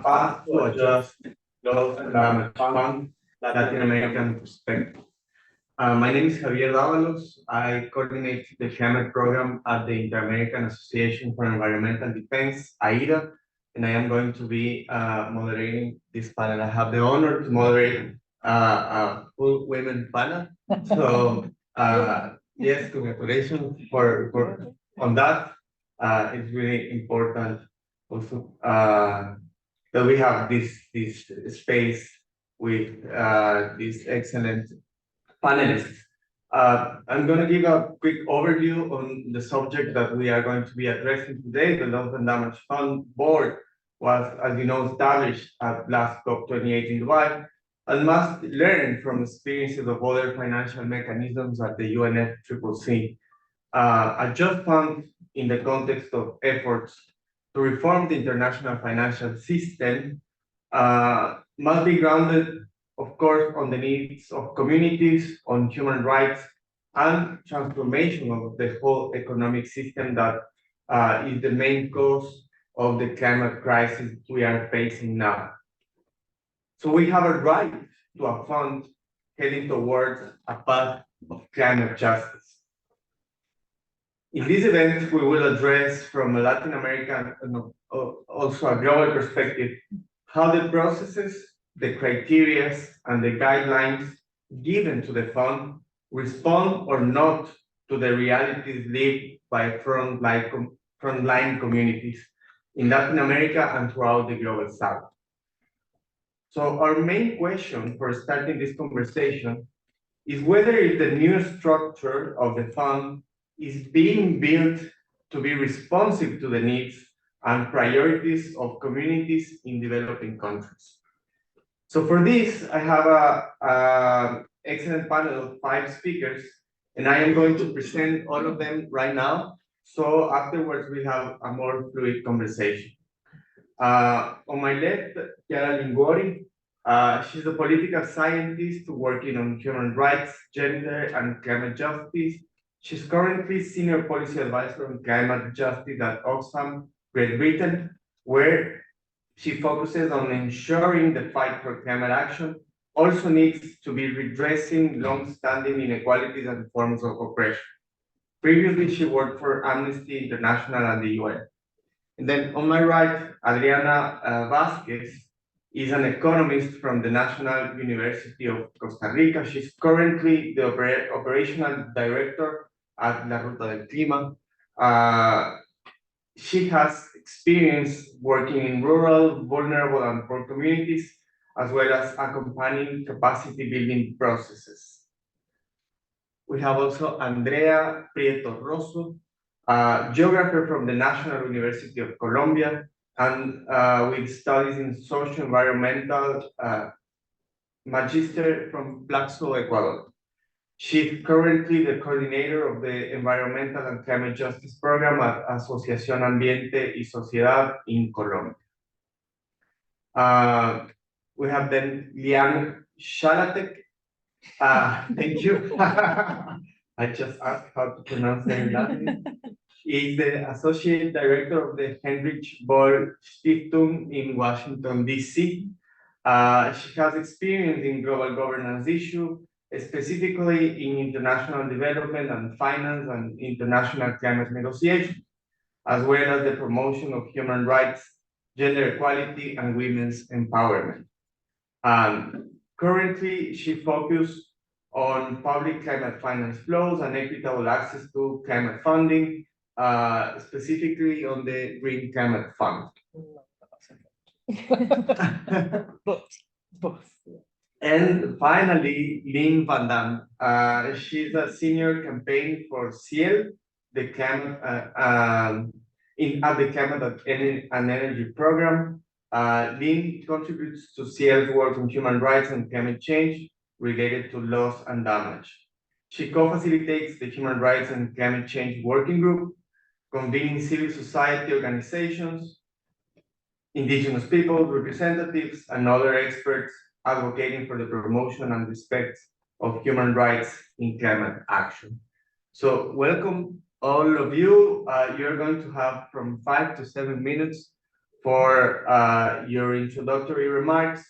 path to adjust loss and damage fund Latin American perspective. My name is Javier Dávalos. I coordinate the climate program at the Inter-American Association for Environmental Defense, AIDA, and I am going to be moderating this panel. I have the honor to moderate a full women panel. So yes, congratulations for on that. It's really important also that we have this space with these excellent panelists. I'm going to give a quick overview on the subject that we are going to be addressing today. The Loss and Damage Fund Board was, as you know, established at last COP28 in Dubai and must learn from experiences of other financial mechanisms at the UNFCCC. A just fund in the context of efforts to reform the international financial system must be grounded, of course, on the needs of communities, on human rights, and transformation of the whole economic system that is the main cause of the climate crisis we are facing now. So we have a right to a fund heading towards a path of climate justice. In this event, we will address from a Latin American and also a global perspective how the processes, the criteria, and the guidelines given to the fund respond or not to the realities lived by frontline communities in Latin America and throughout the global South. So our main question for starting this conversation is whether the new structure of the fund is being built to be responsive to the needs and priorities of communities in developing countries. So for this, I have an excellent panel of 5 speakers, and I am going to present all of them right now. So afterwards, we have a more fluid conversation. On my left, Chiara Lingori. She's a political scientist working on human rights, gender, and climate justice. She's currently Senior Policy Advisor on Climate Justice at Oxfam, Great Britain, where she focuses on ensuring the fight for climate action also needs to be redressing long-standing inequalities and forms of oppression. Previously, she worked for Amnesty International and the UN. And then on my right, Adriana Vázquez is an economist from the National University of Costa Rica. She's currently the operational director at La Ruta del Clima. She has experience working in rural, vulnerable, and poor communities, as well as accompanying capacity building processes. We have also Andrea Prieto Rosso, a geographer from the National University of Colombia, and with studies in socio-environmental magister from Plaxo, Ecuador. She's currently the coordinator of the Environmental and Climate Justice Program at Asociación Ambiente y Sociedad in Colombia. We have then Liane Shalatek. Thank you. I just asked how to pronounce her Latin. She is the Associate Director of the Heinrich Böll Stiftung in Washington, D.C. She has experience in global governance issues, specifically in international development and finance and international climate negotiations, as well as the promotion of human rights, gender equality, and women's empowerment. Currently, she focuses on public climate finance flows and equitable access to climate funding, specifically on the Green Climate Fund. Both. And finally, Lynn Van Dam. She's a senior campaign for Ciel, the climate at the Climate and Energy Program. Lynn contributes to Ciel's work on human rights and climate change related to loss and damage. She co-facilitates the Human Rights and Climate Change Working Group, convening civil society organizations, indigenous people, representatives, and other experts advocating for the promotion and respect of human rights in climate action. So welcome all of you. You're going to have from 5 to 7 minutes for your introductory remarks.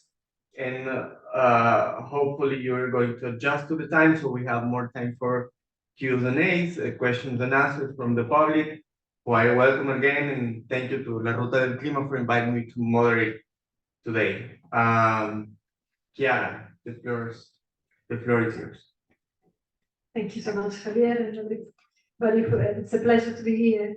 And hopefully you're going to adjust to the time so we have more time for Q&As, questions and answers from the public. Who I welcome again, and thank you to La Ruta del Clima for inviting me to moderate today. Chiara, the floor is yours. Thank you so much, Javier, and everybody. It's a pleasure to be here.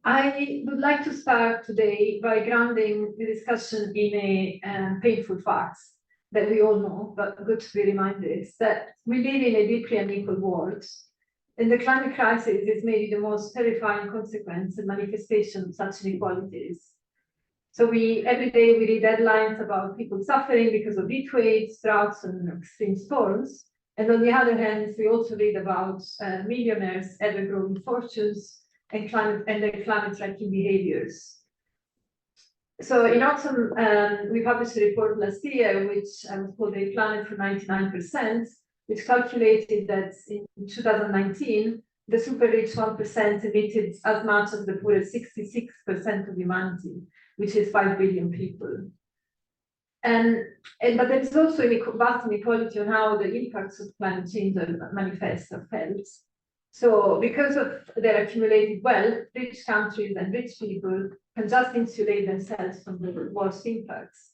I would like to start today by grounding the discussion in a painful facts that we all know, but good to be reminded, that we live in a deeply unequal world. And the climate crisis is maybe the most terrifying consequence and manifestation of such inequalities. So every day we read headlines about people suffering because of heat waves, droughts, and extreme storms. And on the other hand, we also read about millionaires' ever-growing fortunes and their climate-wrecking behaviors. So in autumn, we published a report last year, which was called A Planet for 99%, which calculated that in 2019, the super rich 1% emitted as much as the poorest 66% of humanity, which is 5 billion people. But there is also a vast inequality on how the impacts of climate change manifest or felt. So because of their accumulated wealth, rich countries and rich people can just insulate themselves from the worst impacts.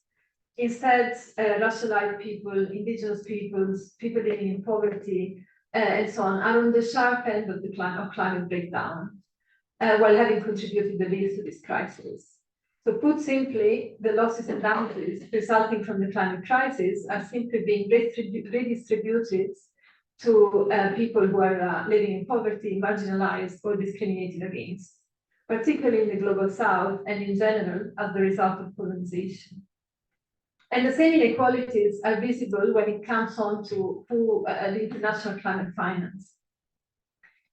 Instead, racialized people, indigenous peoples, people living in poverty, and so on, are on the sharp end of the climate breakdown, while having contributed the least to this crisis. So put simply, the losses and damages resulting from the climate crisis are simply being redistributed to people who are living in poverty, marginalized, or discriminated against, particularly in the global south and in general as the result of colonization. And the same inequalities are visible when it comes on to the international climate finance.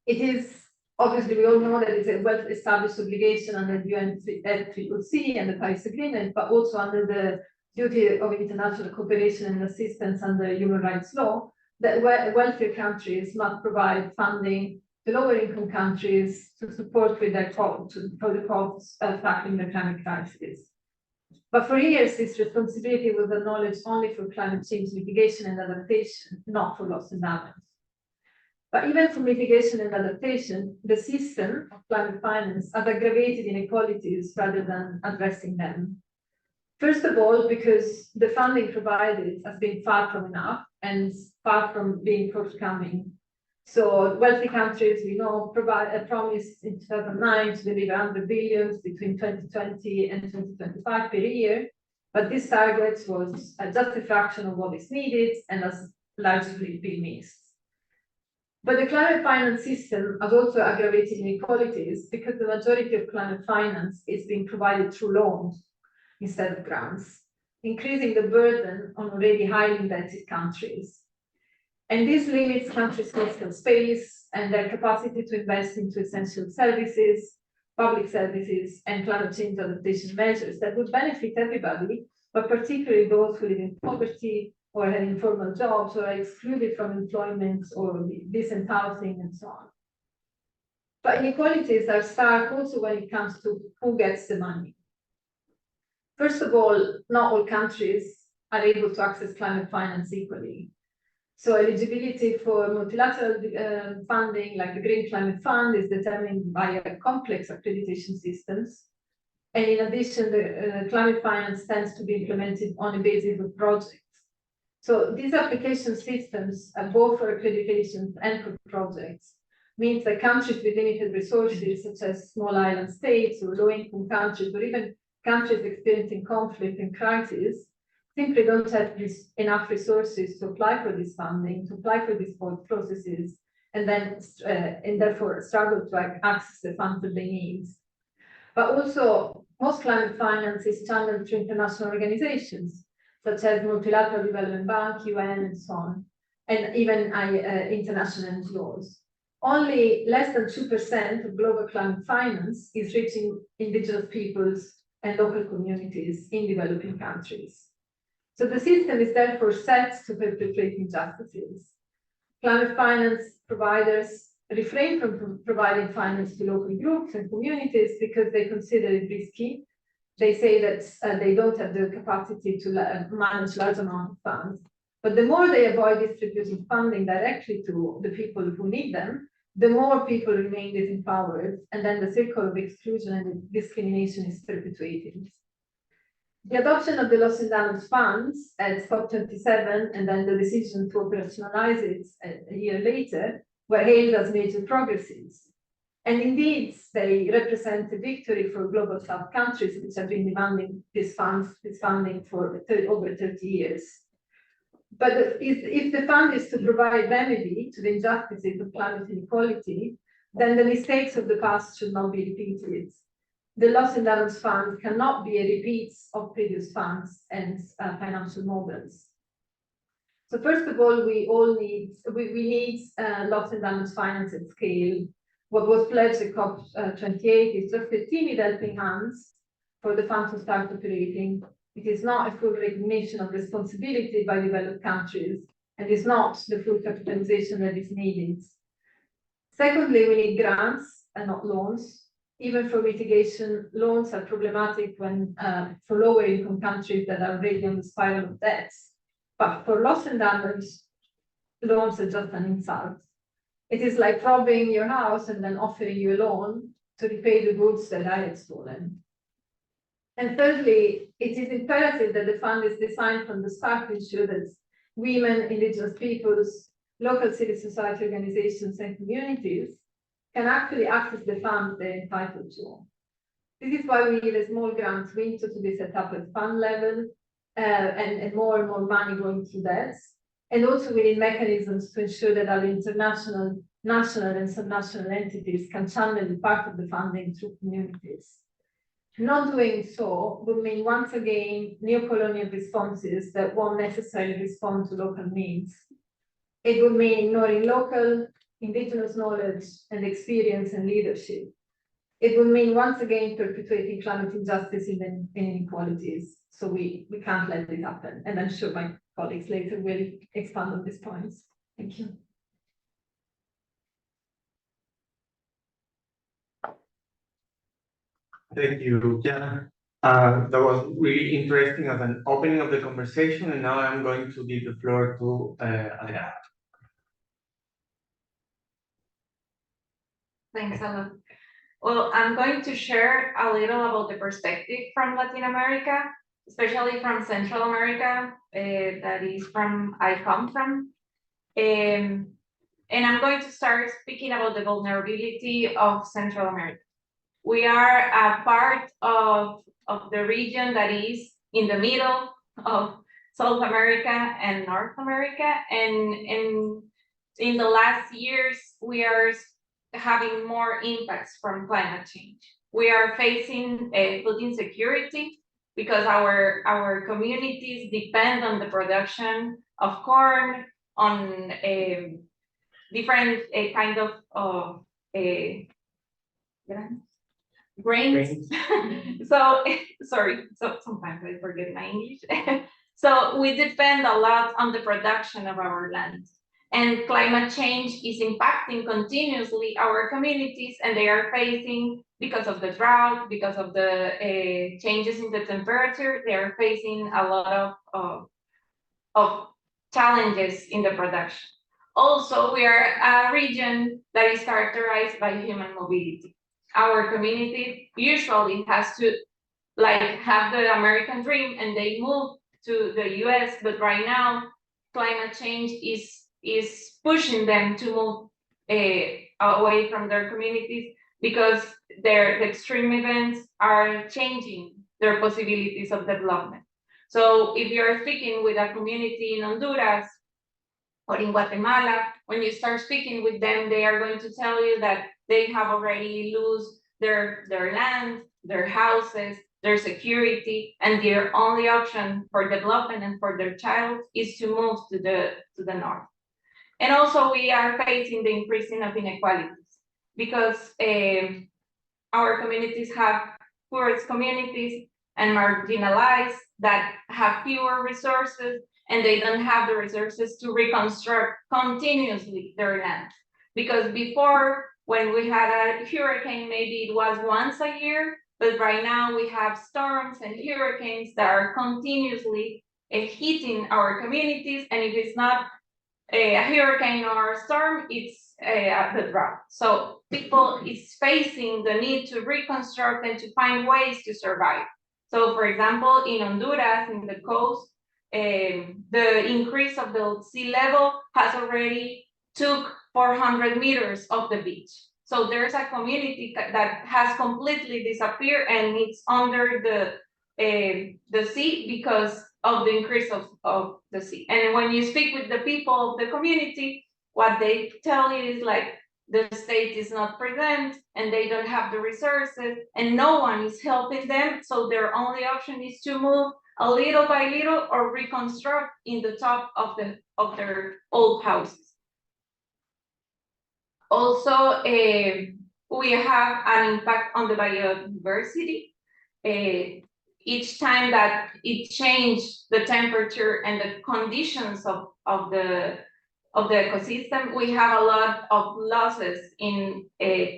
It is, obviously, we all know that it's a well-established obligation under the UNFCCC and the Paris Agreement, but also under the duty of international cooperation and assistance under human rights law, that wealthier countries must provide funding to lower-income countries to support with their for the costs of tackling the climate crisis. But for years, this responsibility was acknowledged only for climate change mitigation and adaptation, not for loss and damage. But even for mitigation and adaptation, the system of climate finance has aggravated inequalities rather than addressing them. First of all, because the funding provided has been far from enough and far from being forthcoming. So wealthy countries, we know, promised in 2009 to deliver 100 billion between 2020 and 2025 per year, but this target was just a fraction of what is needed and has largely been missed. But the climate finance system has also aggravated inequalities because the majority of climate finance is being provided through loans instead of grants, increasing the burden on already highly indebted countries. And this limits countries' fiscal space and their capacity to invest into essential services, public services, and climate change adaptation measures that would benefit everybody, but particularly those who live in poverty or have informal jobs or are excluded from employment or decent housing and so on. But inequalities are stark also when it comes to who gets the money. First of all, not all countries are able to access climate finance equally. So eligibility for multilateral funding, like the Green Climate Fund, is determined by a complex accreditation systems. And in addition, the climate finance tends to be implemented on a basis of projects. So these application systems, both for accreditations and for projects, means that countries with limited resources, such as small island states or low-income countries, or even countries experiencing conflict and crisis, simply don't have enough resources to apply for this funding, to apply for these processes, and therefore struggle to access the funds that they need. But also, most climate finance is channeled through international organizations, such as Multilateral Development Bank, UN, and so on, and even international NGOs. Only less than 2% of global climate finance is reaching indigenous peoples and local communities in developing countries. So the system is therefore set to perpetrate injustices. Climate finance providers refrain from providing finance to local groups and communities because they consider it risky, they say that they don't have the capacity to manage large amount of funds. But the more they avoid distributing funding directly to the people who need them, the more people remain disempowered, and then the circle of exclusion and discrimination is perpetuated. The adoption of the loss and damage funds at COP27 and then the decision to operationalize it a year later were hailed as major progresses. And indeed, they represent a victory for global South countries, which have been demanding this funding for over 30 years. But if the fund is to provide remedy to the injustices of climate inequality, then the mistakes of the past should not be repeated. The loss and damage fund cannot be a repeat of previous funds and financial models. So first of all, we need loss and damage finance at scale. What was pledged at COP28 is just a teeny helping hands for the fund to start operating. It is not a full recognition of responsibility by developed countries, and is not the full capitalization that is needed. Secondly, we need grants and not loans. Even for mitigation, loans are problematic when for lower income countries that are already on the spiral of debts. But for loss and damage, loans are just an insult. It is like robbing your house and then offering you a loan to repay the goods that I had stolen. And thirdly, it is imperative that the fund is designed from the start to ensure that women, indigenous peoples, local civil society organizations, and communities can actually access the funds they're entitled to. This is why we need a small grants window to be set up at fund level and more money going to debts. And also we need mechanisms to ensure that our international, national, and subnational entities can channel part of the funding through communities. Not doing so would mean, once again, neocolonial responses that won't necessarily respond to local needs. It would mean ignoring local, indigenous knowledge and experience and leadership. It would mean, once again, perpetuating climate injustice and inequalities. So we can't let it happen. And I'm sure my colleagues later will expand on these points. Thank you. Thank you, Jana. That was really interesting as an opening of the conversation, and now I'm going to give the floor to Adriana. Thanks, Alan. Well, I'm going to share a little about the perspective from Latin America, especially from Central America, that is I come from. And I'm going to start speaking about the vulnerability of Central America. We are a part of the region that is in the middle of South America and North America. And in the last years, we are having more impacts from climate change. We are facing food insecurity because our communities depend on the production of corn, on different kind of grains. So sometimes I forget my English. So we depend a lot on the production of our land. And climate change is impacting continuously our communities, and they are facing, because of the drought, because of the changes in the temperature, they are facing a lot of challenges in the production. Also, we are a region that is characterized by human mobility. Our community usually has to have the American dream and they move to the US, but right now climate change is pushing them to move away from their communities because the extreme events are changing their possibilities of development. So if you're speaking with a community in Honduras or in Guatemala, when you start speaking with them, they are going to tell you that they have already lost their land, their houses, their security, and their only option for development and for their child is to move to the north. And also we are facing the increasing of inequalities because our communities have poorest communities and marginalized that have fewer resources, and they don't have the resources to reconstruct continuously their land. Because before, when we had a hurricane, maybe it was once a year, But right now we have storms and hurricanes that are continuously hitting our communities, and if it's not a hurricane or a storm, it's the drought. So people is facing the need to reconstruct and to find ways to survive. So for example, in Honduras, in the coast, the increase of the sea level has already took 400 meters of the beach. So there's a community that has completely disappeared and it's under the sea because of the increase of the sea. And when you speak with the people of the community, what they tell you is like, the state is not present and they don't have the resources and no one is helping them. So their only option is to move a little by little or reconstruct in the top of their old houses. Also, we have an impact on the biodiversity. Each time that it changed the temperature and the conditions of the ecosystem, we have a lot of losses in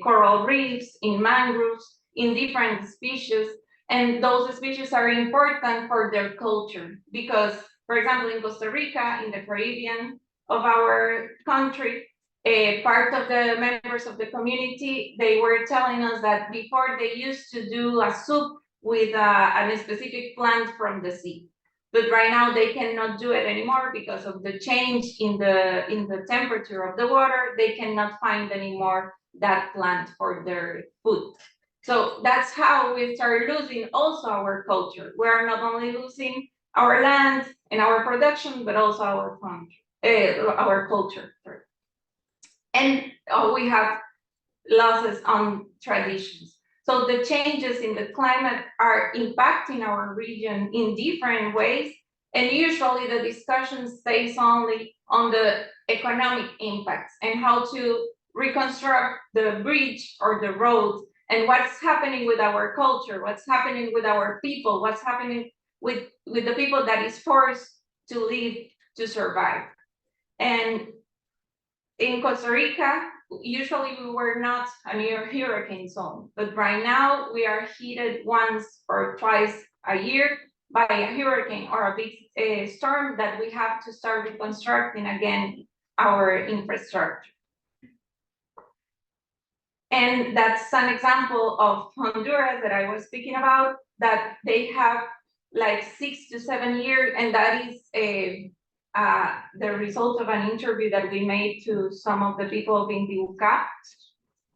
coral reefs, in mangroves, in different species. And those species are important for their culture because, for example, in Costa Rica, in the Caribbean of our country, part of the members of the community, they were telling us that before they used to do a soup with a specific plant from the sea. But right now they cannot do it anymore because of the change in the temperature of the water. They cannot find anymore that plant for their food. So that's how we start losing also our culture. We are not only losing our land and our production, but also our culture. And we have losses on traditions. So the changes in the climate are impacting our region in different ways. And usually the discussion stays only on the economic impacts and how to reconstruct the bridge or the road and what's happening with our culture, what's happening with our people, what's happening with the people that is forced to live to survive. And in Costa Rica, usually we were not a near hurricane zone, but right now we are hit once or twice a year by a hurricane or a big storm that we have to start reconstructing again our infrastructure. And that's an example of Honduras that I was speaking about, that they have like 6 to 7 years, and that is the result of an interview that we made to some of the people in Ruta,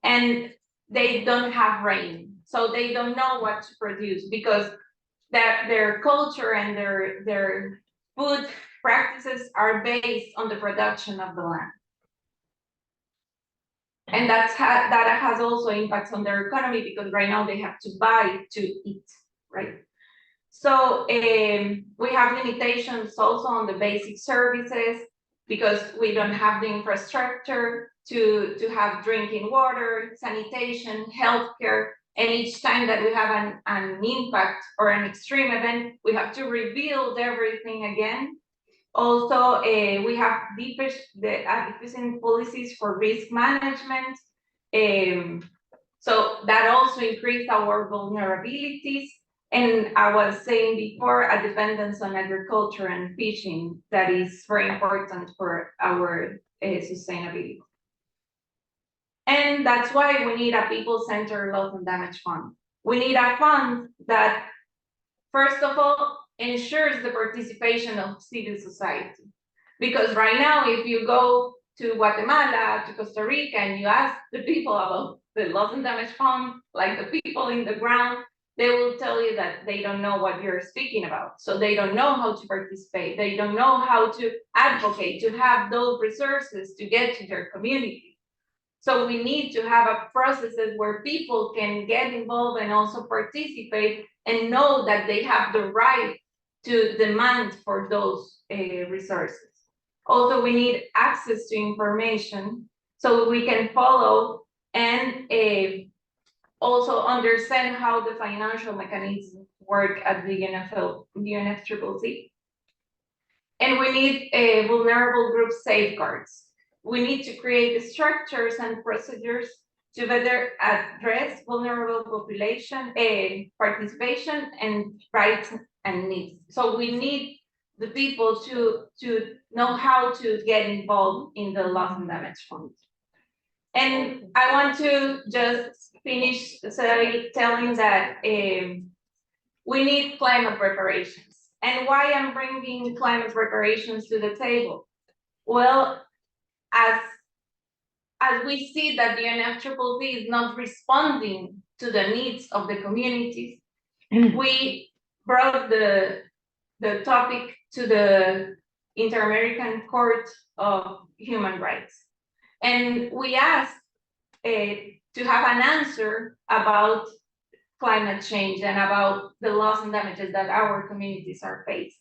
and they don't have rain, so they don't know what to produce because their culture and their food practices are based on the production of the land. And that has also impacts on their economy because right now they have to buy to eat, right? So we have limitations also on the basic services because we don't have the infrastructure to have drinking water, sanitation, healthcare. And each time that we have an impact or an extreme event, we have to rebuild everything again. Also, we have deficient policies for risk management. So that also increased our vulnerabilities. And I was saying before, a dependence on agriculture and fishing that is very important for our sustainability. And that's why we need a people-centered loss and damage fund. We need a fund that, first of all, ensures the participation of civil society. Because right now, if you go to Guatemala, to Costa Rica, and you ask the people about the loss and damage fund, like the people in the ground, they will tell you that they don't know what you're speaking about. So they don't know how to participate. They don't know how to advocate, to have those resources to get to their community. So we need to have a processes where people can get involved and also participate and know that they have the right to demand for those resources. Also, we need access to information so we can follow and also understand how the financial mechanisms work at the UNFCCC. And we need vulnerable group safeguards. We need to create the structures and procedures to better address vulnerable population participation and rights and needs. So we need the people to know how to get involved in the loss and damage fund. And I want to just finish telling that we need climate reparations. And why I'm bringing climate reparations to the table? Well, as we see that the UNFCCC is not responding to the needs of the communities, we brought the topic to the Inter-American Court of Human Rights. And we asked to have an answer about climate change and about the loss and damages that our communities are facing.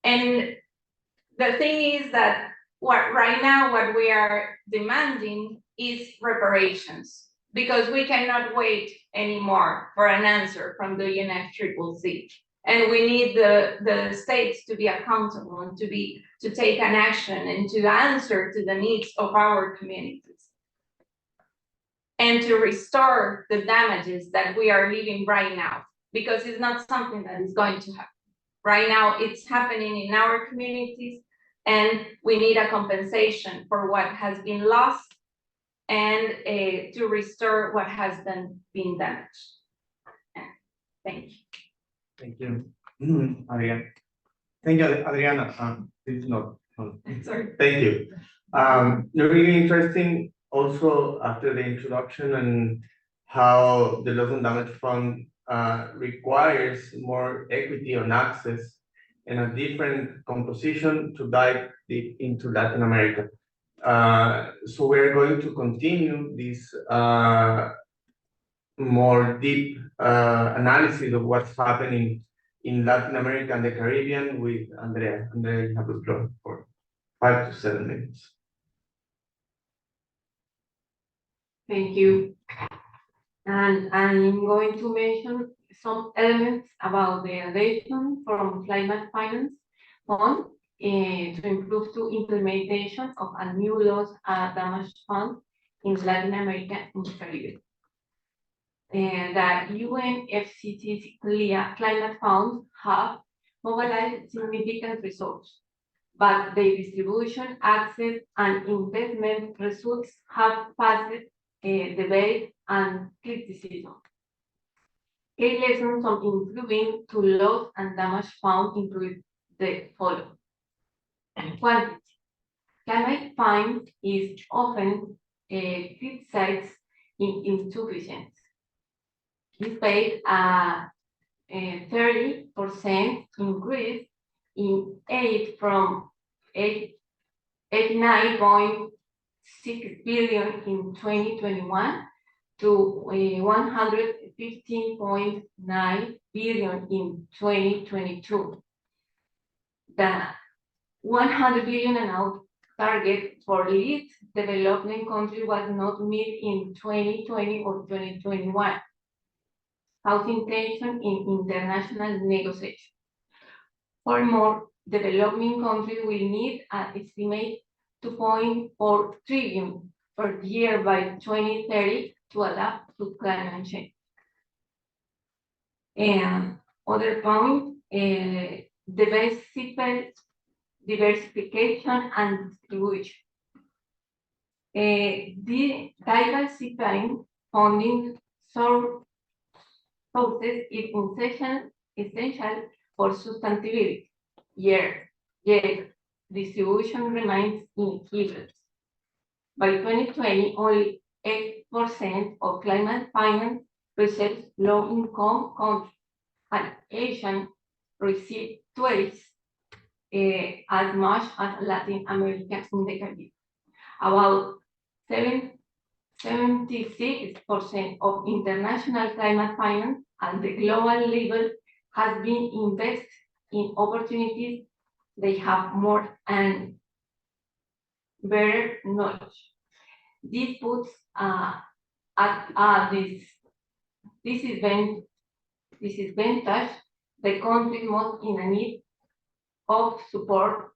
And the thing is that right now what we are demanding is reparations, because we cannot wait anymore for an answer from the UNFCCC. And we need the states to be accountable and to take an action and to answer to the needs of our communities, and to restore the damages that we are living right now, because it's not something that is going to happen. Right now, it's happening in our communities, and we need a compensation for what has been lost and to restore what has been damaged. Thank you. Thank you, Adriana. Thank you, Adriana. This is not. Sorry. Thank you. Really interesting. Also, after the introduction and how the loss and damage fund requires more equity on access and a different composition to dive deep into Latin America. So we're going to continue this more deep analysis of what's happening in Latin America and the Caribbean with Andrea. Andrea, you have the floor for 5 to 7 minutes. Thank you. And I'm going to mention some elements about the adaptation from climate finance fund to improve the implementation of a new loss and damage fund in Latin America and the Caribbean. And the UNFCCC climate funds have mobilized significant resources, but the distribution, access, and investment results have passed debate and criticism. Key lessons on improving to loss and damage found include the following. Quantity. Climate finance is often criticized in insufficiency. Despite a 30% increase in aid from 89.6 billion in 2021 to 115.9 billion in 2022. The 100 billion amount target for least developing country was not met in 2020 or 2021. Housing tension in international negotiations. Furthermore, developing countries will need an estimate 2.4 trillion per year by 2030 to adapt to climate change. And other point, diversification and distribution. The diversifying funding sources is essential for sustainability. Yet distribution remains uneven. By 2020, only 8% of climate finance receives low-income countries, and Asian receive twice as much as Latin America in the Caribbean. About 76% of international climate finance at the global level has been invested in opportunities. They have more and better knowledge. This puts at this disadvantage the country most in a need of support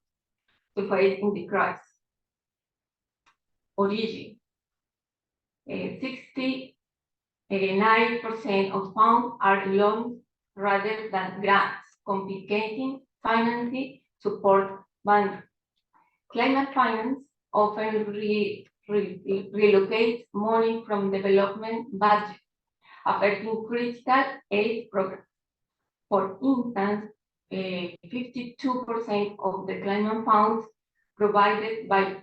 to fight in the crisis. Origin. 69% of funds are loans rather than grants, complicating financing support bandwidth. Climate finance often relocates money from development budget, affecting critical aid programs. For instance, 52% of the climate funds provided by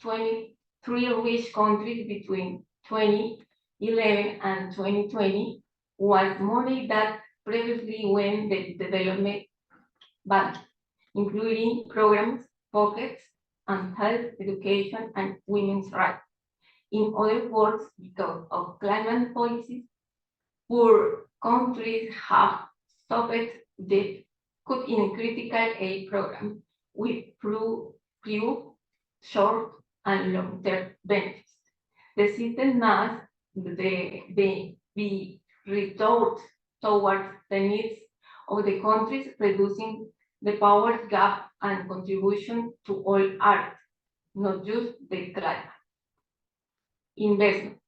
23 rich countries between 2011 and 2020 was money that previously went the development budget, including programs, pockets, and health, education, and women's rights. In other words, because of climate policies, poor countries have stopped the cut in critical aid program with few short and long-term benefits. The system must be restored towards the needs of the countries, reducing the power gap and contribution to all areas, not just the climate. Investment.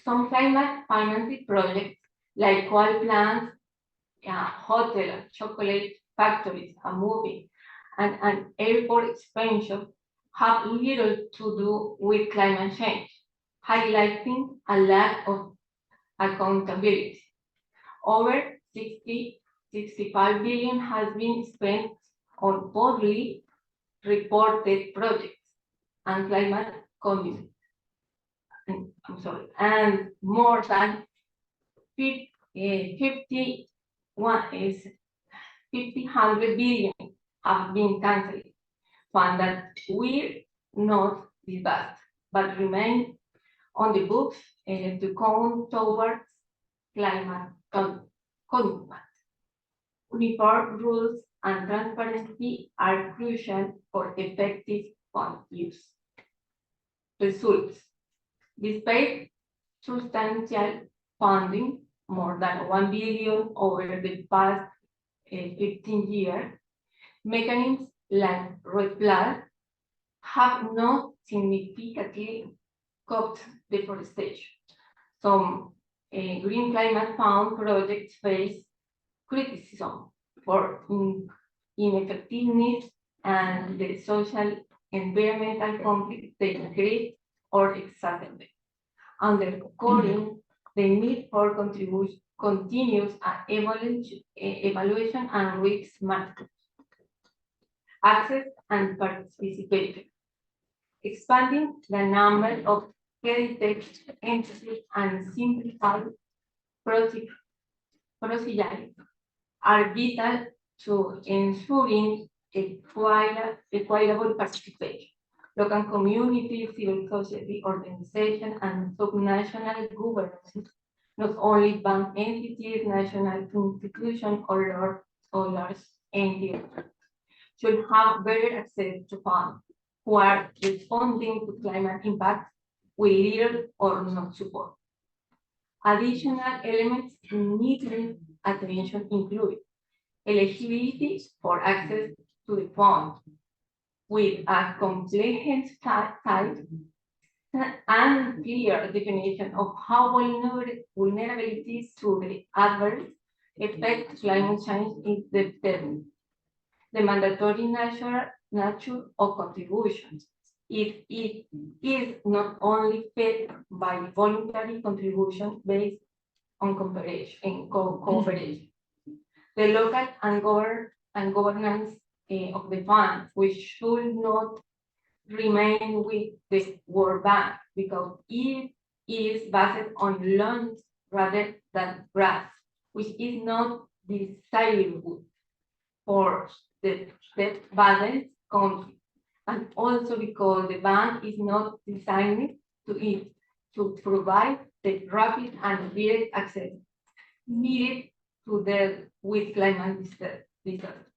Some climate financing projects like coal plants, hotel, chocolate factories, a movie, and an airport expansion have little to do with climate change, highlighting a lack of accountability. Over 65 billion has been spent on poorly reported projects and climate commitments. And more than 100 billion have been cancelled, funds that will not disbursed, but remain on the books to count towards climate commitment. Uniform rules and transparency are crucial for effective fund use. Results. Despite substantial funding, more than 1 billion over the past 15 years, mechanisms like Ruta have not significantly capped deforestation. Some green climate fund projects face criticism for ineffectiveness and the social environmental conflict they create or exacerbate, underscoring the need for continuous evaluation and risk management. Access and participation. Expanding the number of credited entities and simplified procedures are vital to ensuring equitable participation. Local community, civil society organizations, and subnational governments, not only bank entities, national institutions, or scholars entities, should have better access to funds who are responding to climate impact with little or no support. Additional elements needing attention include eligibility for access to the fund with a comprehensive type and clear definition of how vulnerabilities to the adverse effect climate change is determined. The mandatory nature of contributions. It is not only fed by voluntary contribution based on cooperation. The local and governance of the fund, which should not remain with the World Bank because it is based on loans rather than grants, which is not desirable for the debt-burdened country, and also because the bank is not designed to provide the rapid and direct access needed to deal with climate disaster.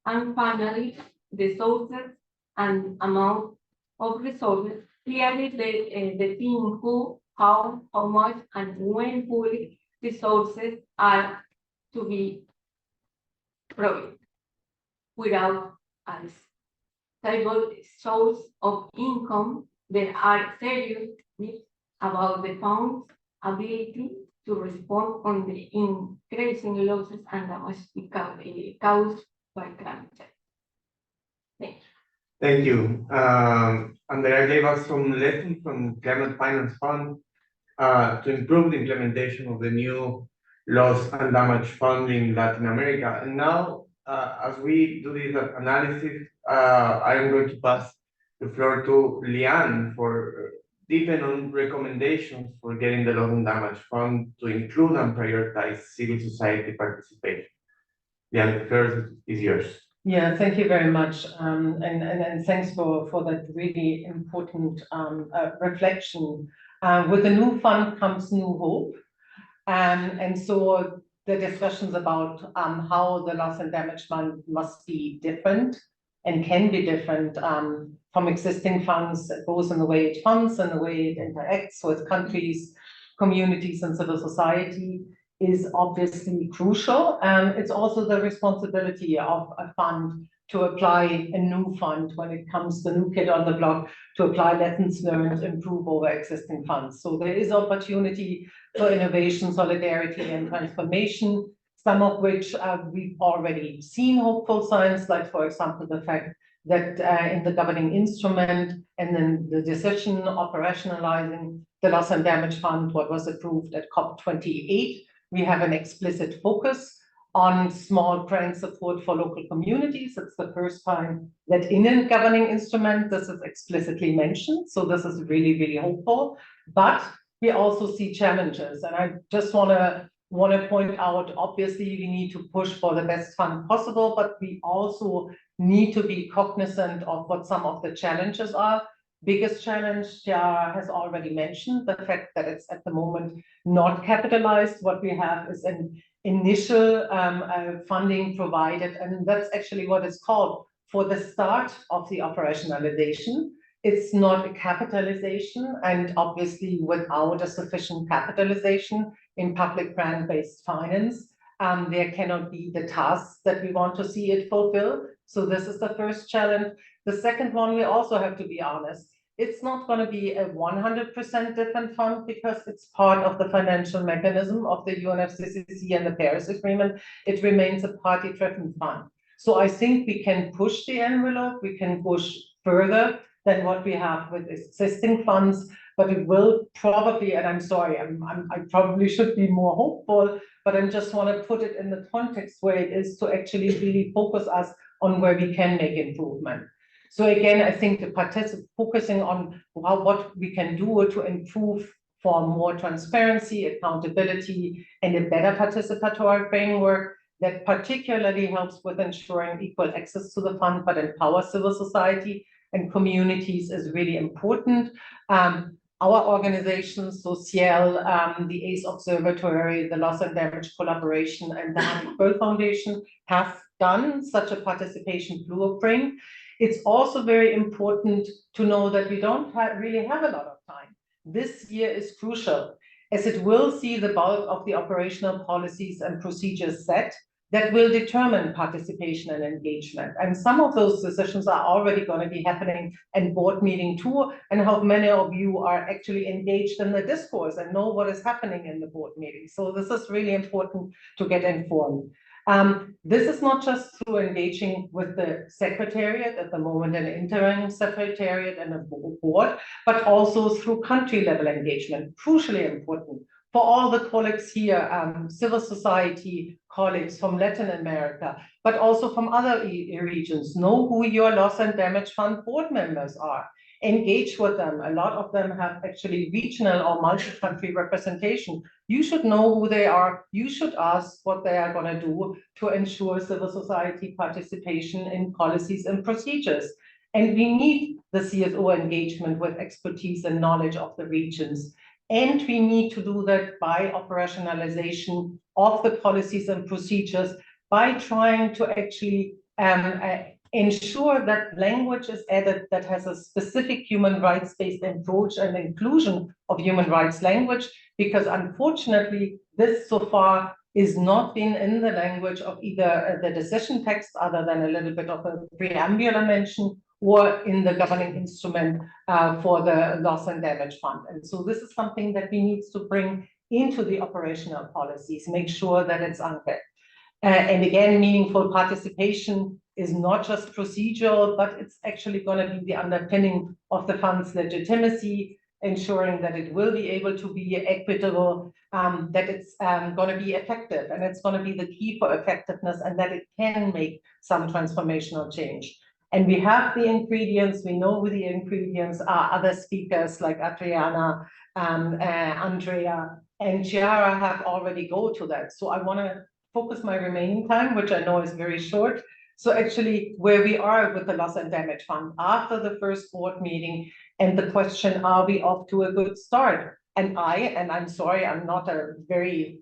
And finally, the sources and amount of resources clearly define who, how much, and when public resources are to be provided. Without a stable source of income, there are serious risks about the fund's ability to respond on the increasing losses and damage caused by climate change. Thank you. Thank you. Andrea gave us some lessons from Climate Finance Fund to improve the implementation of the new loss and damage fund in Latin America. And now, as we do this analysis, I am going to pass the floor to Liane for deepen on recommendations for getting the loss and damage fund to include and prioritize civil society participation. Liane, the floor is yours. Yeah, thank you very much. And thanks for that really important reflection. With the new fund comes new hope. And so the discussions about how the loss and damage fund must be different and can be different from existing funds, both in the way it funds and the way it interacts with countries, communities, and civil society, is obviously crucial. It's also the responsibility of a fund to apply a new fund when it comes the new kid on the block, to apply lessons learned, improve over existing funds. So there is opportunity for innovation, solidarity, and transformation, some of which we've already seen hopeful signs, like, for example, the fact that in the governing instrument and then the decision operationalizing the loss and damage fund, what was approved at COP28, we have an explicit focus on small grant support for local communities. It's the first time that in a governing instrument this is explicitly mentioned. So this is really, really hopeful. But we also see challenges. And I just want to point out, obviously, we need to push for the best fund possible, but we also need to be cognizant of what some of the challenges are. Biggest challenge, Chiara has already mentioned, the fact that it's at the moment not capitalized. What we have is an initial funding provided, and that's actually what it's called for the start of the operationalization. It's not a capitalization, and obviously without a sufficient capitalization in public grant-based finance, there cannot be the tasks that we want to see it fulfill. So this is the first challenge. The second one, we also have to be honest, it's not going to be a 100% different fund because it's part of the financial mechanism of the UNFCCC and the Paris Agreement. It remains a party-driven fund. So I think we can push the envelope, we can push further than what we have with existing funds, but it will probably, and I'm sorry, I probably should be more hopeful, but I just want to put it in the context where it is to actually really focus us on where we can make improvement. So again, I think focusing on what we can do to improve for more transparency, accountability, and a better participatory framework that particularly helps with ensuring equal access to the fund, but empower civil society and communities is really important. Our organizations, so Ciel, the ACE Observatory, the Loss and Damage Collaboration, and the Hanif Böll Foundation have done such a participation blueprint. It's also very important to know that we don't really have a lot of time. This year is crucial, as it will see the bulk of the operational policies and procedures set that will determine participation and engagement. And some of those decisions are already going to be happening in board meeting too, and how many of you are actually engaged in the discourse and know what is happening in the board meeting. So this is really important to get informed. This is not just through engaging with the secretariat, at the moment an interim secretariat and a board, but also through country level engagement, crucially important for all the colleagues here, civil society colleagues from Latin America, but also from other regions. Know who your loss and damage fund board members are. Engage with them. A lot of them have actually regional or multi-country representation. You should know who they are. You should ask what they are going to do to ensure civil society participation in policies and procedures. And we need the CSO engagement with expertise and knowledge of the regions. And we need to do that by operationalization of the policies and procedures, by trying to actually ensure that language is added that has a specific human rights-based approach and inclusion of human rights language, because unfortunately, this so far is not been in the language of either the decision text, other than a little bit of a preambular mention, or in the governing instrument for the loss and damage fund. And so this is something that we need to bring into the operational policies, make sure that it's anchored. And again, meaningful participation is not just procedural, but it's actually going to be the underpinning of the fund's legitimacy, ensuring that it will be able to be equitable, that it's going to be effective, and it's going to be the key for effectiveness, and that it can make some transformational change. And we have the ingredients, we know who the ingredients are. Other speakers like Adriana, Andrea, and Chiara have already go to that. So I want to focus my remaining time, which I know is very short. So actually where we are with the loss and damage fund after the first board meeting, and the question, are we off to a good start? And I'm sorry, I'm not a very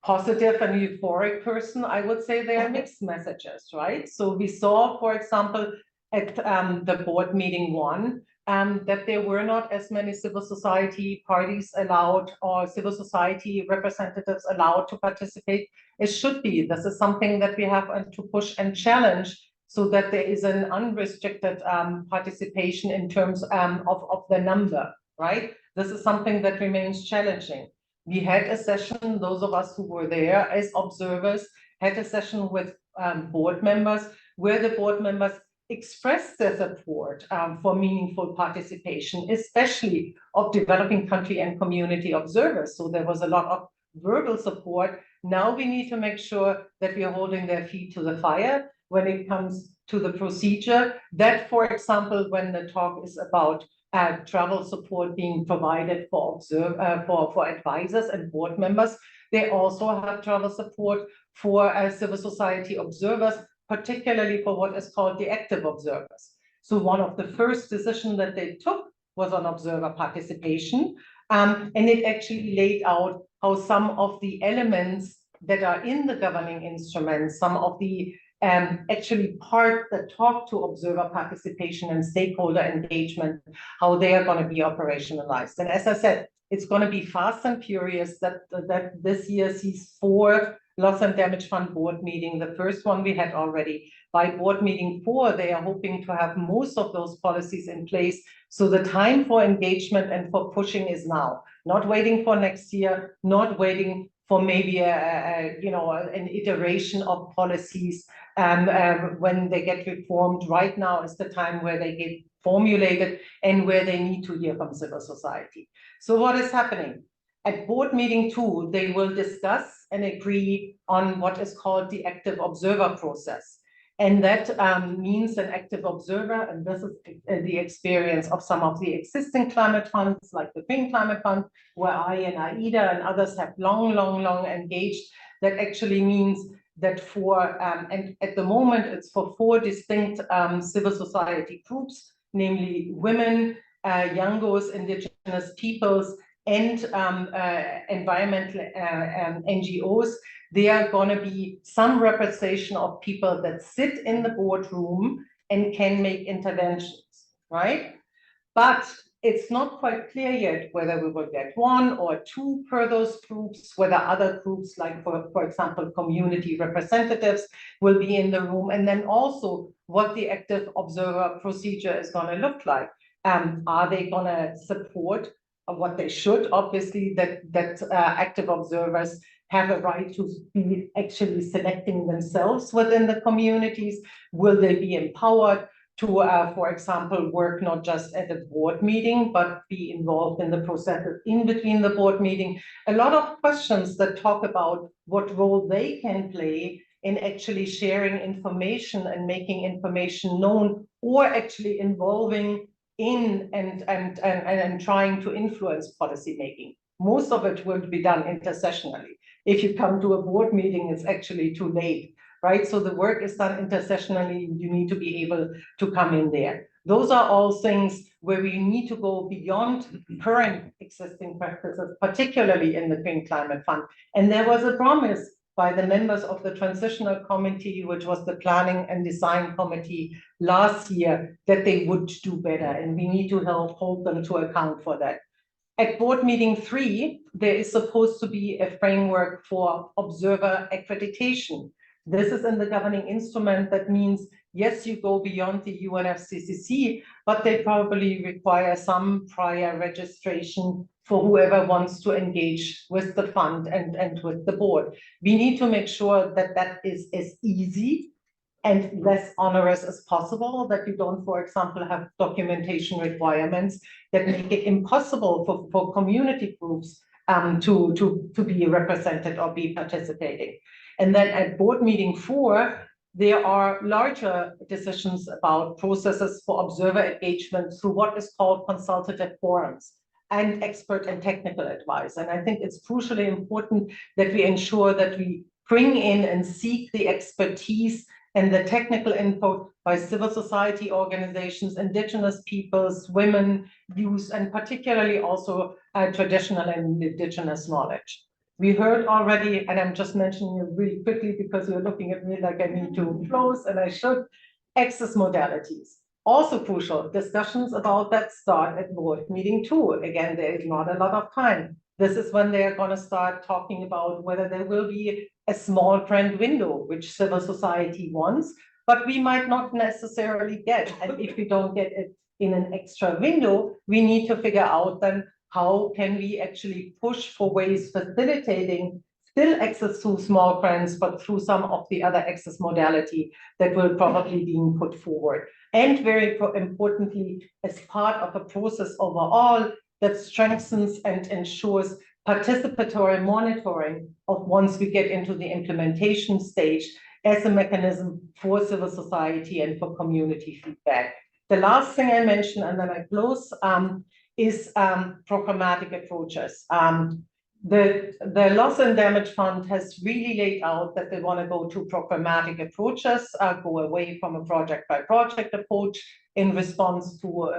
positive and euphoric person. I would say there are mixed messages, right? So we saw, for example, at the board meeting one, that there were not as many civil society parties allowed, or civil society representatives allowed to participate. It should be. This is something that we have to push and challenge, so that there is an unrestricted participation in terms of the number, right? This is something that remains challenging. We had a session, those of us who were there as observers, had a session with board members, where the board members expressed their support for meaningful participation, especially of developing country and community observers. So there was a lot of verbal support. Now we need to make sure that we are holding their feet to the fire when it comes to the procedure. That, for example, when the talk is about travel support being provided for advisors and board members, they also have travel support for civil society observers, particularly for what is called the active observers. So one of the first decisions that they took was on observer participation, and it actually laid out how some of the elements that are in the governing instruments, some of the actually part that talk to observer participation and stakeholder engagement, how they are going to be operationalized. And as I said, it's going to be fast and furious. That this year sees 4 loss and damage fund board meeting. The first one we had already. By board meeting 4, they are hoping to have most of those policies in place. So the time for engagement and for pushing is now, not waiting for next year, not waiting for maybe an iteration of policies when they get reformed. Right now is the time where they get formulated and where they need to hear from civil society. So what is happening? At board meeting 2, they will discuss and agree on what is called the active observer process. And that means an active observer, and this is the experience of some of the existing climate funds, like the Green Climate Fund, where I and AIDA and others have long engaged. That actually means that and at the moment it's for 4 distinct civil society groups, namely women, youngos, indigenous peoples, and environmental NGOs. There are going to be some representation of people that sit in the boardroom and can make interventions, right? But it's not quite clear yet whether we will get 1 or 2 per those groups, whether other groups, like for example, community representatives, will be in the room, and then also what the active observer procedure is going to look like. Are they going to support what they should? Obviously, that active observers have a right to be actually selecting themselves within the communities. Will they be empowered to, for example, work not just at a board meeting, but be involved in the processes in between the board meeting? A lot of questions that talk about what role they can play in actually sharing information and making information known, or actually involving in and trying to influence policy making. Most of it will be done intersessionally. If you come to a board meeting, it's actually too late, right? So the work is done intersessionally. You need to be able to come in there. Those are all things where we need to go beyond current existing practices, particularly in the Green Climate Fund. And there was a promise by the members of the Transitional Committee, which was the Planning and Design Committee last year, that they would do better, and we need to help hold them to account for that. At board meeting 3, there is supposed to be a framework for observer accreditation. This is in the governing instrument. That means, yes, you go beyond the UNFCCC, but they probably require some prior registration for whoever wants to engage with the fund and with the board. We need to make sure that that is as easy and less onerous as possible, that you don't, for example, have documentation requirements that make it impossible for community groups to be represented or be participating. And then at board meeting 4, there are larger decisions about processes for observer engagement through what is called consultative forums and expert and technical advice. And I think it's crucially important that we ensure that we bring in and seek the expertise and the technical input by civil society organizations, indigenous peoples, women, youth, and particularly also traditional and indigenous knowledge. We heard already, and I'm just mentioning it really quickly because you're looking at me like I need to close, and I should, access modalities. Also crucial, discussions about that start at board meeting 2. Again, there is not a lot of time. This is when they are going to start talking about whether there will be a small grant window, which civil society wants, but we might not necessarily get. And if we don't get it in an extra window, we need to figure out then how can we actually push for ways facilitating still access to small grants, but through some of the other access modality that will probably be put forward. And very importantly, as part of a process overall that strengthens and ensures participatory monitoring of once we get into the implementation stage as a mechanism for civil society and for community feedback. The last thing I mentioned, and then I close, is programmatic approaches. The Loss and Damage Fund has really laid out that they want to go to programmatic approaches, go away from a project by project approach in response to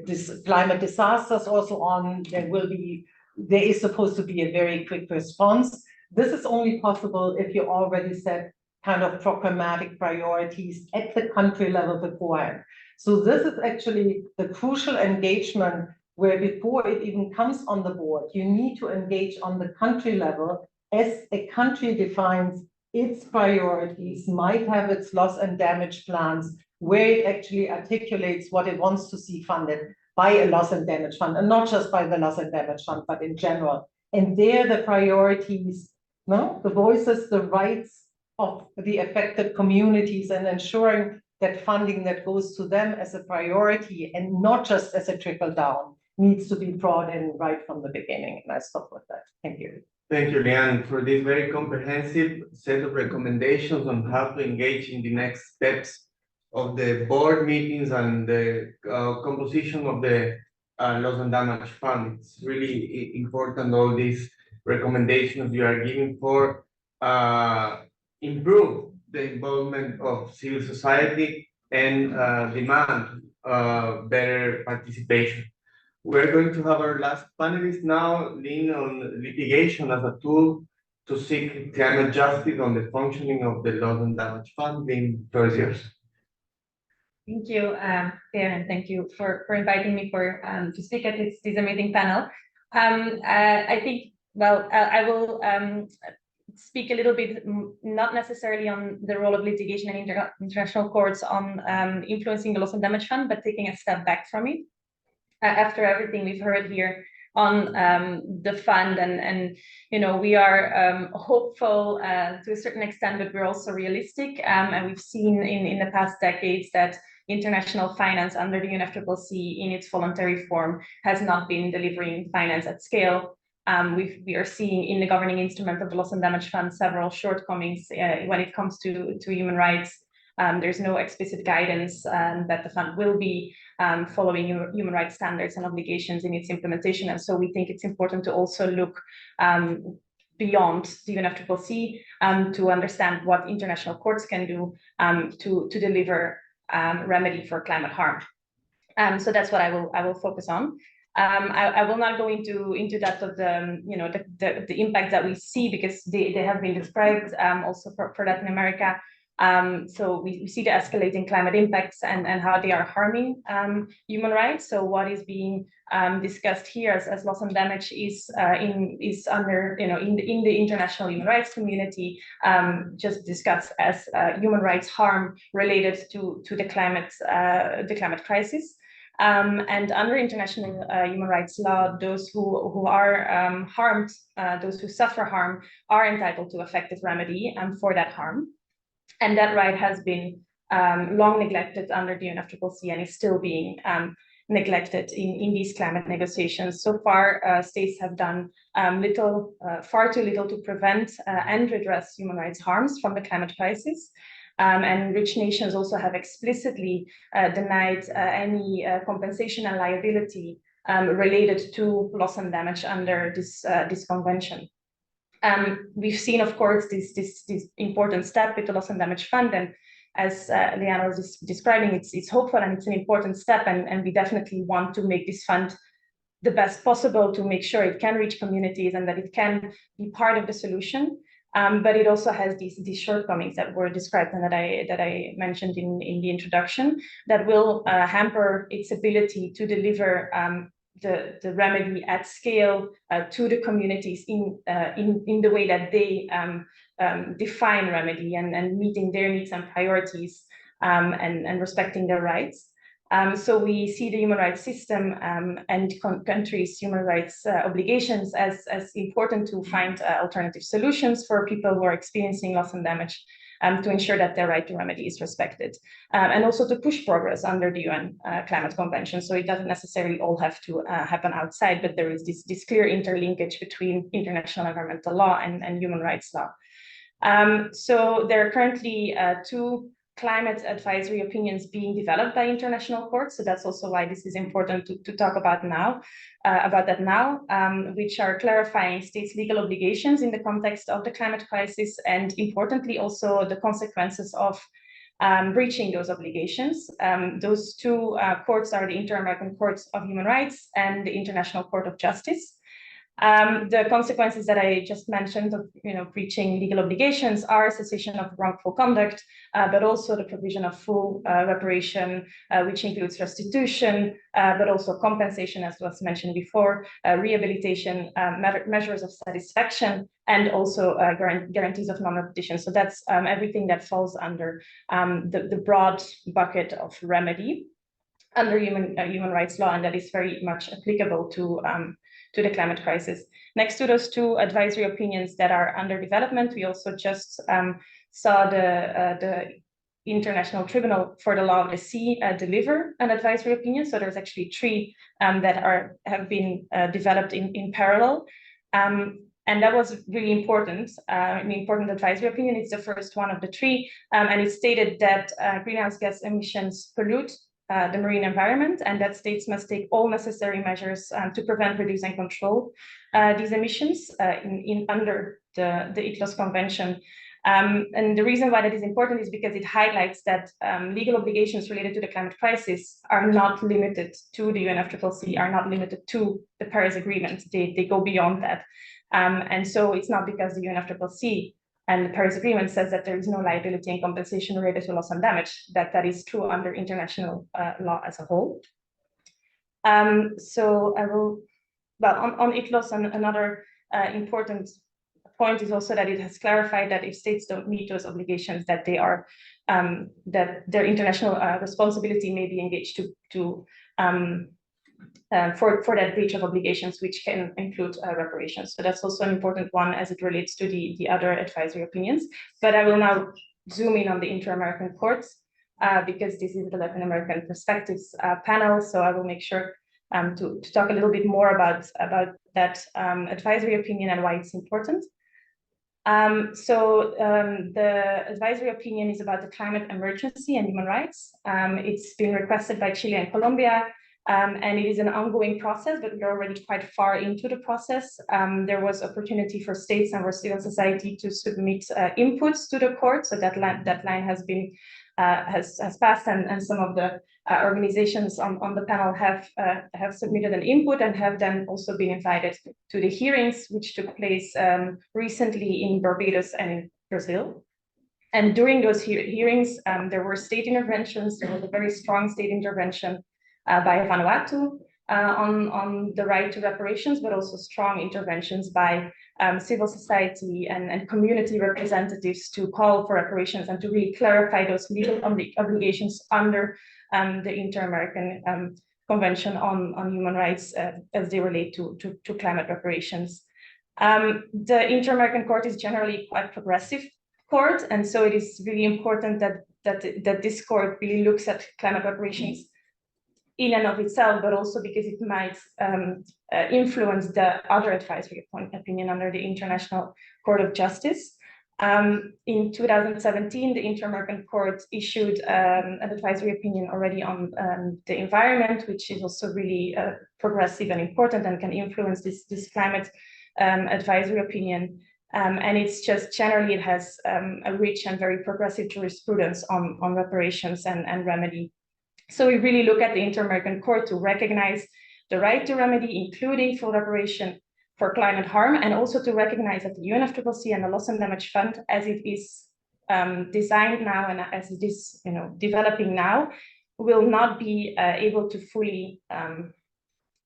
this climate disasters. Also on, there is supposed to be a very quick response. This is only possible if you already set kind of programmatic priorities at the country level beforehand. So this is actually the crucial engagement where before it even comes on the board, you need to engage on the country level as a country defines its priorities, might have its loss and damage plans, where it actually articulates what it wants to see funded by a loss and damage fund, and not just by the loss and damage fund, but in general. And there the priorities, the voices, the rights of the affected communities, and ensuring that funding that goes to them as a priority and not just as a trickle down needs to be brought in right from the beginning. And I stop with that. Thank you. Thank you, Leanne, for this very comprehensive set of recommendations on how to engage in the next steps of the board meetings and the composition of the loss and damage fund. It's really important, all these recommendations you are giving for improve the involvement of civil society and demand better participation. We're going to have our last panelist now lean on litigation as a tool to seek climate justice on the functioning of the loss and damage fund. Lynn, first yours. Thank you, Pierre, and thank you for inviting me to speak at this amazing panel. I think, well, I will speak a little bit, not necessarily on the role of litigation and international courts on influencing the loss and damage fund, but taking a step back from it. After everything we've heard here on the fund, and we are hopeful to a certain extent, but we're also realistic. And we've seen in the past decades that international finance under the UNFCCC in its voluntary form has not been delivering finance at scale. We are seeing in the governing instrument of the Loss and Damage Fund several shortcomings when it comes to human rights. There's no explicit guidance that the fund will be following human rights standards and obligations in its implementation. And so we think it's important to also look beyond the UNFCCC to understand what international courts can do to deliver remedy for climate harm. So that's what I will focus on. I will not go into depth of the impact that we see, because they have been described also for Latin America. So we see the escalating climate impacts and how they are harming human rights. So what is being discussed here as loss and damage is under, in the international human rights community, just discussed as human rights harm related to the climate crisis. And under international human rights law, those who are harmed, those who suffer harm, are entitled to effective remedy for that harm. And that right has been long neglected under the UNFCCC and is still being neglected in these climate negotiations. So far, states have done far too little to prevent and redress human rights harms from the climate crisis. And rich nations also have explicitly denied any compensation and liability related to loss and damage under this convention. We've seen, of course, this important step with the Loss and Damage Fund, and as Liana was describing, it's hopeful and it's an important step, and we definitely want to make this fund the best possible to make sure it can reach communities and that it can be part of the solution. But it also has these shortcomings that were described and that I mentioned in the introduction that will hamper its ability to deliver the remedy at scale to the communities in the way that they define remedy and meeting their needs and priorities and respecting their rights. So we see the human rights system and countries' human rights obligations as important to find alternative solutions for people who are experiencing loss and damage to ensure that their right to remedy is respected, and also to push progress under the UN Climate Convention. So it doesn't necessarily all have to happen outside, but there is this clear interlinkage between international environmental law and human rights law. So there are currently 2 climate advisory opinions being developed by international courts. So that's also why this is important to talk about that now, which are clarifying states' legal obligations in the context of the climate crisis, and importantly also the consequences of breaching those obligations. Those 2 courts are the Inter-American Court of Human Rights and the International Court of Justice. The consequences that I just mentioned of breaching legal obligations are cessation of wrongful conduct, but also the provision of full reparation, which includes restitution, but also compensation, as was mentioned before, rehabilitation, measures of satisfaction, and also guarantees of non-repetition. So that's everything that falls under the broad bucket of remedy under human rights law, and that is very much applicable to the climate crisis. Next to those 2 advisory opinions that are under development, we also just saw the International Tribunal for the Law of the Sea deliver an advisory opinion. So there's actually 3 that have been developed in parallel. And that was really important, an important advisory opinion. It's the first one of the 3, and it stated that greenhouse gas emissions pollute the marine environment, and that states must take all necessary measures to prevent, reduce, and control these emissions under the ICLOS Convention. And the reason why that is important is because it highlights that legal obligations related to the climate crisis are not limited to the UNFCCC, are not limited to the Paris Agreement. They go beyond that. And so it's not because the UNFCCC and the Paris Agreement says that there is no liability and compensation related to loss and damage, that is true under international law as a whole. So I will, on ICLOS, another important point is also that it has clarified that if states don't meet those obligations, that they are, that their international responsibility may be engaged for that breach of obligations, which can include reparations. So that's also an important one as it relates to the other advisory opinions. But I will now zoom in on the Inter-American Courts because this is the Latin American Perspectives panel. So I will make sure to talk a little bit more about that advisory opinion and why it's important. The advisory opinion is about the climate emergency and human rights. It's been requested by Chile and Colombia. And it is an ongoing process, but we're already quite far into the process. There was opportunity for states and for civil society to submit inputs to the court, so that line has been has passed, and some of the organizations on the panel have submitted an input and have then also been invited to the hearings, which took place recently in Barbados and in Brazil. And during those hearings, there were state interventions. There was a very strong state intervention by Vanuatu on the right to reparations, but also strong interventions by civil society and community representatives to call for reparations and to really clarify those legal obligations under the Inter-American Convention on Human Rights as they relate to climate reparations. The Inter-American Court is generally quite progressive court, and so it is really important that this court really looks at climate reparations in and of itself, but also because it might influence the other advisory opinion under the International Court of Justice. In 2017, the Inter-American Court issued an advisory opinion already on the environment, which is also really progressive and important and can influence this climate advisory opinion. And it's just generally, it has a rich and very progressive jurisprudence on reparations and remedy. So we really look at the Inter-American Court to recognize the right to remedy, including full reparation for climate harm, and also to recognize that the UNFCCC and the Loss and Damage Fund, as it is designed now and as it is developing now, will not be able to fully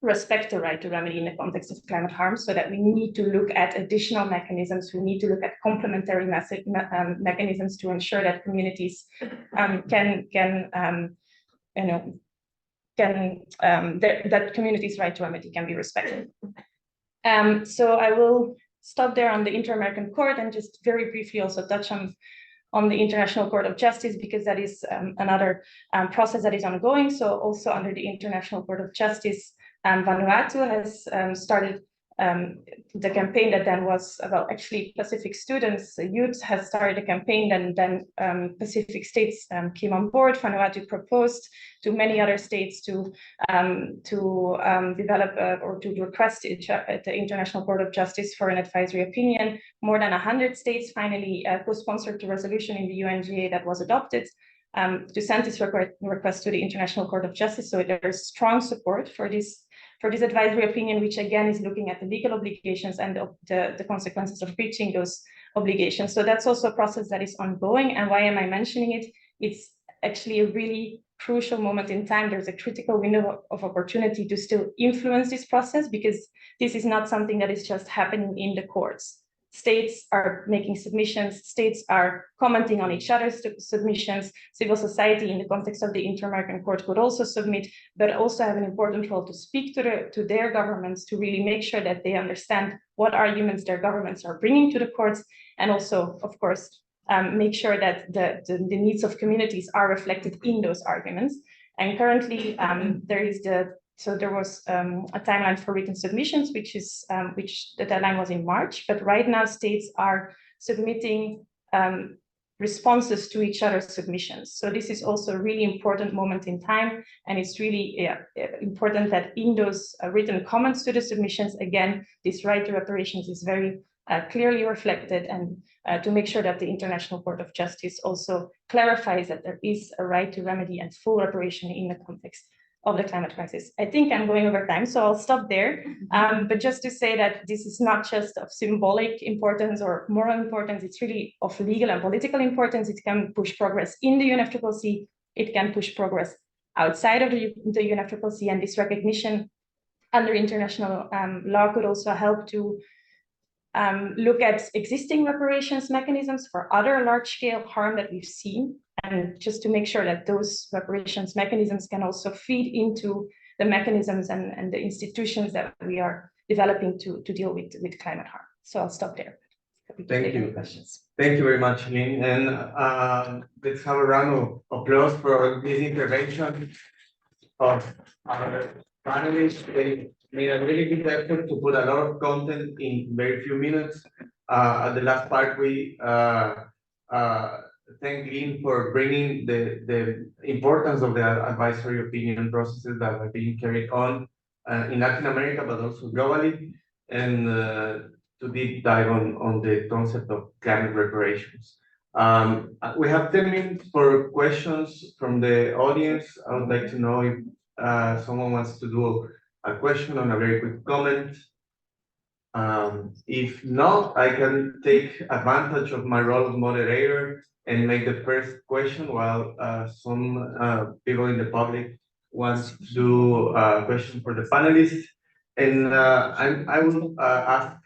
respect the right to remedy in the context of climate harm, so that we need to look at additional mechanisms. We need to look at complementary mechanisms to ensure that communities that communities' right to remedy can be respected. So I will stop there on the Inter-American Court and just very briefly also touch on the International Court of Justice, because that is another process that is ongoing. So also under the International Court of Justice, Vanuatu has started the campaign that then was about actually Pacific students, youth has started a campaign, and then Pacific states came on board. Vanuatu proposed to many other states to develop or to request at the International Court of Justice for an advisory opinion. More than 100 states finally co-sponsored the resolution in the UNGA that was adopted to send this request to the International Court of Justice. So there's strong support for this advisory opinion, which again is looking at the legal obligations and the consequences of breaching those obligations. So that's also a process that is ongoing. And why am I mentioning it? It's actually a really crucial moment in time. There's a critical window of opportunity to still influence this process, because this is not something that is just happening in the courts. States are making submissions, states are commenting on each other's submissions, civil society in the context of the Inter-American Court could also submit, but also have an important role to speak to their governments, to really make sure that they understand what arguments their governments are bringing to the courts, and also, of course, make sure that the needs of communities are reflected in those arguments. And currently, there was a timeline for written submissions, which the deadline was in March, but right now states are submitting responses to each other's submissions. So this is also a really important moment in time, and it's really important that in those written comments to the submissions, again, this right to reparations is very clearly reflected, and to make sure that the International Court of Justice also clarifies that there is a right to remedy and full reparation in the context of the climate crisis. I think I'm going over time, so I'll stop there. But just to say that this is not just of symbolic importance or moral importance, it's really of legal and political importance. It can push progress in the UNFCCC, it can push progress outside of the UNFCCC, and this recognition under international law could also help to look at existing reparations mechanisms for other large-scale harm that we've seen, and just to make sure that those reparations mechanisms can also feed into the mechanisms and the institutions that we are developing to deal with climate harm. So I'll stop there. Thank you. Thank you very much, Lynn. And let's have a round of applause for this intervention of our panelists. They made a really good effort to put a lot of content in very few minutes. At the last part, we thank Lynn for bringing the importance of the advisory opinion processes that are being carried on in Latin America, but also globally, and to deep dive on the concept of climate reparations. We have 10 minutes for questions from the audience. I would like to know if someone wants to do a question on a very quick comment. If not, I can take advantage of my role as moderator and make the first question while some people in the public want to do a question for the panelists. And I will ask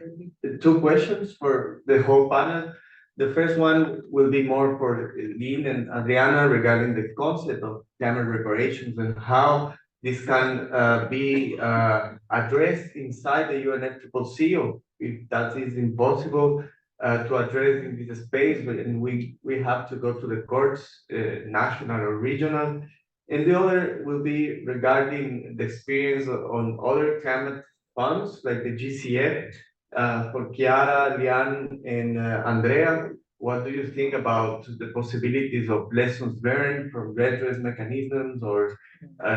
two questions for the whole panel. The first one will be more for Lynn and Adriana regarding the concept of climate reparations and how this can be addressed inside the UNFCCC, or if that is impossible to address in this space, and we have to go to the courts, national or regional. And the other will be regarding the experience on other climate funds like the GCF. For Chiara, Lian, and Andrea, what do you think about the possibilities of lessons learned from redress mechanisms or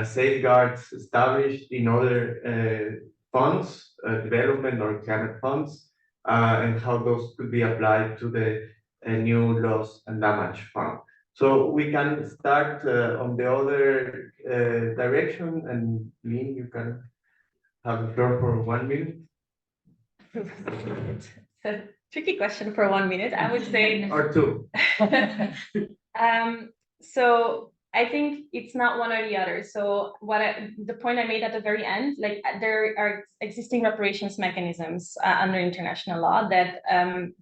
safeguards established in other funds, development or climate funds, and how those could be applied to the new loss and damage fund? So we can start on the other direction, and Lynn, you can have the floor for 1 minute. It's a tricky question for 1 minute, I would say. Or two. So I think it's not one or the other. So the point I made at the very end, like there are existing reparations mechanisms under international law that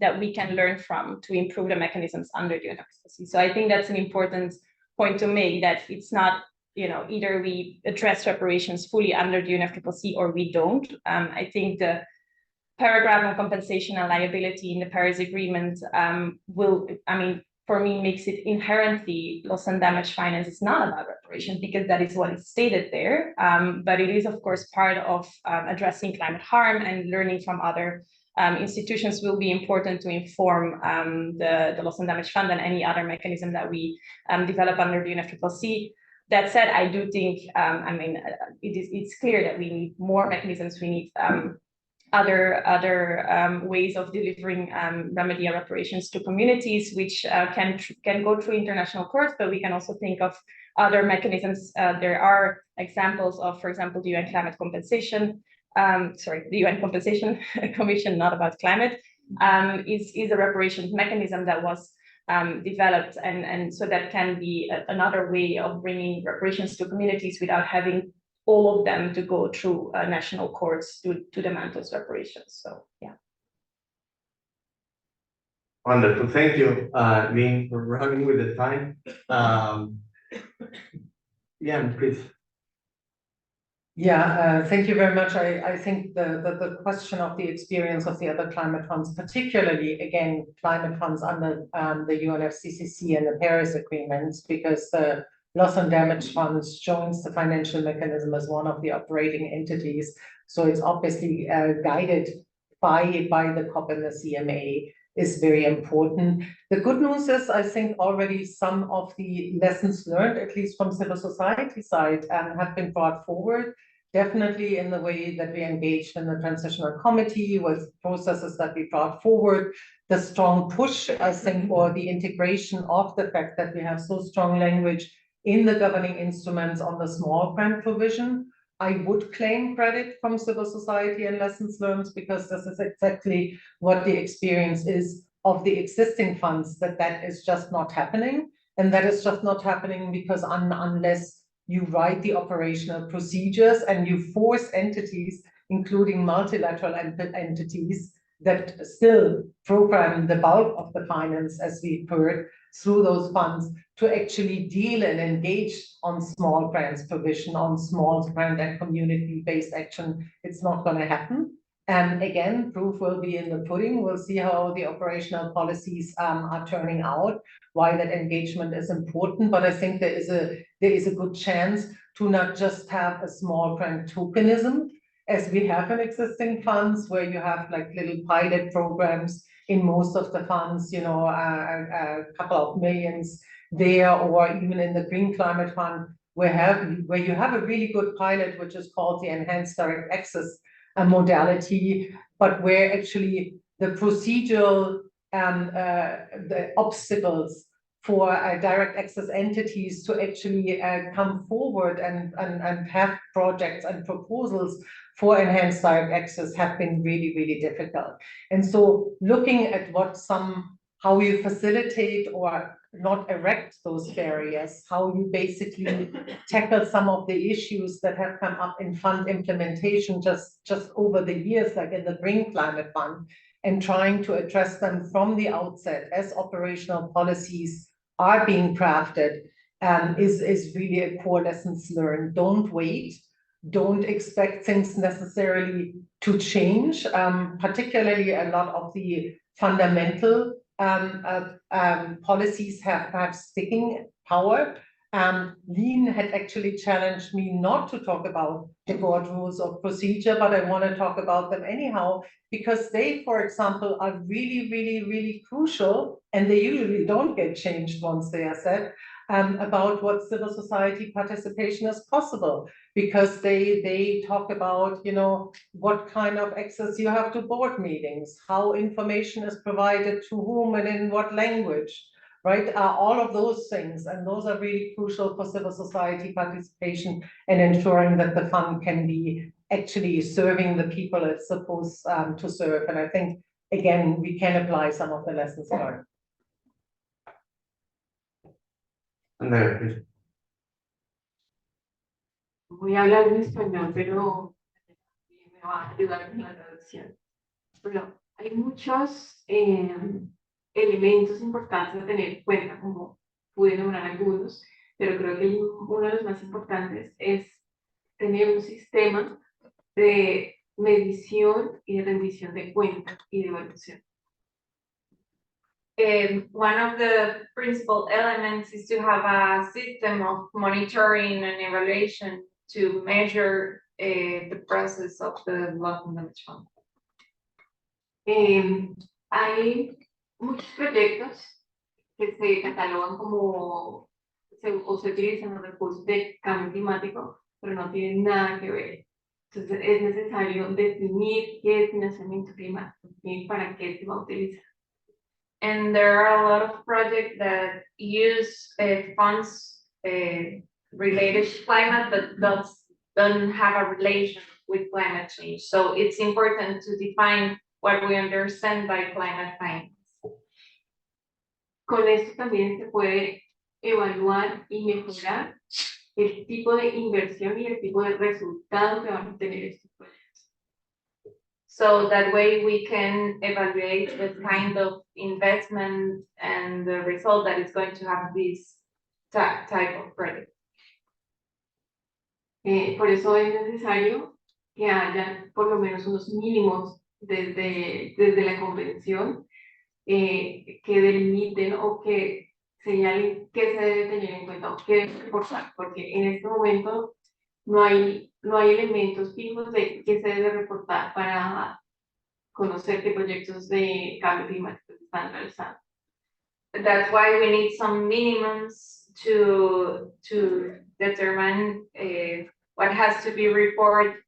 that we can learn from to improve the mechanisms under the UNFCCC. So I think that's an important point to make, that it's not, you know, either we address reparations fully under the UNFCCC or we don't. I think the paragraph on compensation and liability in the Paris Agreement for me, makes it inherently loss and damage finance. It's not about reparation, because that is what is stated there. But it is, of course, part of addressing climate harm, and learning from other institutions will be important to inform the loss and damage fund and any other mechanism that we develop under the UNFCCC. That said, I do think, it's clear that we need more mechanisms. We need other ways of delivering remedy and reparations to communities, which can go through international courts, but we can also think of other mechanisms. There are examples of, for example, the UN Climate Compensation, the UN Compensation Commission, not about climate, is a reparations mechanism that was developed, and so that can be another way of bringing reparations to communities without having all of them to go through national courts to demand those reparations. So, yeah. Wonderful. Thank you, Lynn, for running with the time. Yeah, please. Yeah, thank you very much. I think the question of the experience of the other climate funds, particularly, again, climate funds under the UNFCCC and the Paris agreements, because the loss and damage funds joins the financial mechanism as one of the operating entities. So it's obviously guided by the COP and the CMA is very important. The good news is, I think already some of the lessons learned, at least from civil society side, have been brought forward. Definitely in the way that we engaged in the transitional committee with processes that we brought forward, the strong push, I think, for the integration of the fact that we have so strong language in the governing instruments on the small grant provision. I would claim credit from civil society and lessons learned, because this is exactly what the experience is of the existing funds, that is just not happening. And that is just not happening because unless you write the operational procedures and you force entities, including multilateral entities, that still program the bulk of the finance, as we've heard, through those funds, to actually deal and engage on small grants provision, on small grant and community-based action, it's not going to happen. And again, proof will be in the pudding. We'll see how the operational policies are turning out, why that engagement is important. But I think there is a good chance to not just have a small grant tokenism, as we have in existing funds, where you have like little pilot programs in most of the funds, you know, a couple of millions there, or even in the Green Climate Fund, where you have a really good pilot, which is called the Enhanced Direct Access modality, but where actually the procedural the obstacles for direct access entities to actually come forward and have projects and proposals for enhanced direct access have been really, really difficult. And so looking at what some how you facilitate or not erect those barriers, how you basically tackle some of the issues that have come up in fund implementation just over the years, like in the Green Climate Fund, and trying to address them from the outset as operational policies are being crafted, is really a core lessons learned. Don't wait. Don't expect things necessarily to change, particularly a lot of the fundamental policies have sticking power. Lean had actually challenged me not to talk about the board rules of procedure, but I want to talk about them anyhow, because they, for example, are really, really, really crucial, and they usually don't get changed once they are set, about what civil society participation is possible, because they talk about, you know, what kind of access you have to board meetings, how information is provided to whom and in what language, right? All of those things, and those are really crucial for civil society participation and ensuring that the fund can be actually serving the people it's supposed to serve. And I think, again, we can apply some of the lessons learned. Andrea, please. Voy a hablar en español, pero me va a ayudar con la traducción. Bueno, hay muchos elementos importantes a tener en cuenta, como pude nombrar algunos, pero creo que uno de los más importantes es tener un sistema de medición y de rendición de cuentas y de evaluación. One of the principal elements is to have a system of monitoring and evaluation to measure the process of the loss and damage fund. Hay muchos proyectos que se catalogan como o se utilizan los recursos de cambio climático, pero no tienen nada que ver. Entonces es necesario definir qué es financiamiento climático y para qué se va a utilizar. And there are a lot of projects that use funds related to climate, but don't have a relation with climate change. So it's important to define what we understand by climate finance. Con esto también se puede evaluar y mejorar el tipo de inversión y el tipo de resultado que van a tener estos proyectos. So that way we can evaluate the kind of investment and the result that is going to have this type of project. Por eso es necesario que haya por lo menos unos mínimos desde la convención que delimiten o que señalen qué se debe tener en cuenta o qué debe reportar, porque en este momento no hay elementos fijos de qué se debe reportar para conocer qué proyectos de cambio climático se están realizando. That's why we need some minimums to determine what has to be reported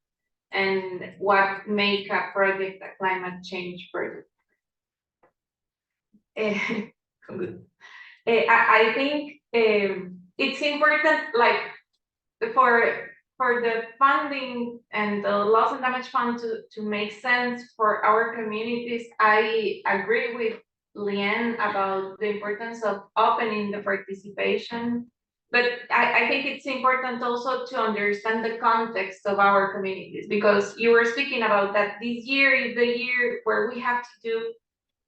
and what make a project a climate change project. I think it's important, like for the funding and the loss and damage fund to make sense for our communities. I agree with Leanne about the importance of opening the participation, but I think it's important also to understand the context of our communities, because you were speaking about that this year is the year where we have to do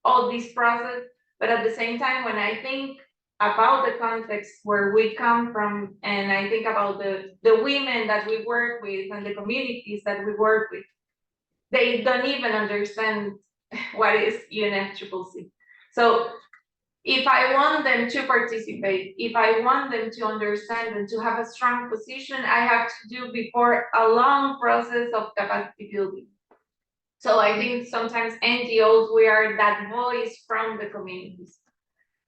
all this process, but at the same time, when I think about the context where we come from, and I think about the women that we work with and the communities that we work with, they don't even understand what is UNFCCC. So if I want them to participate, if I want them to understand and to have a strong position, I have to do before a long process of capacity building. So I think sometimes NGOs, we are that voice from the communities.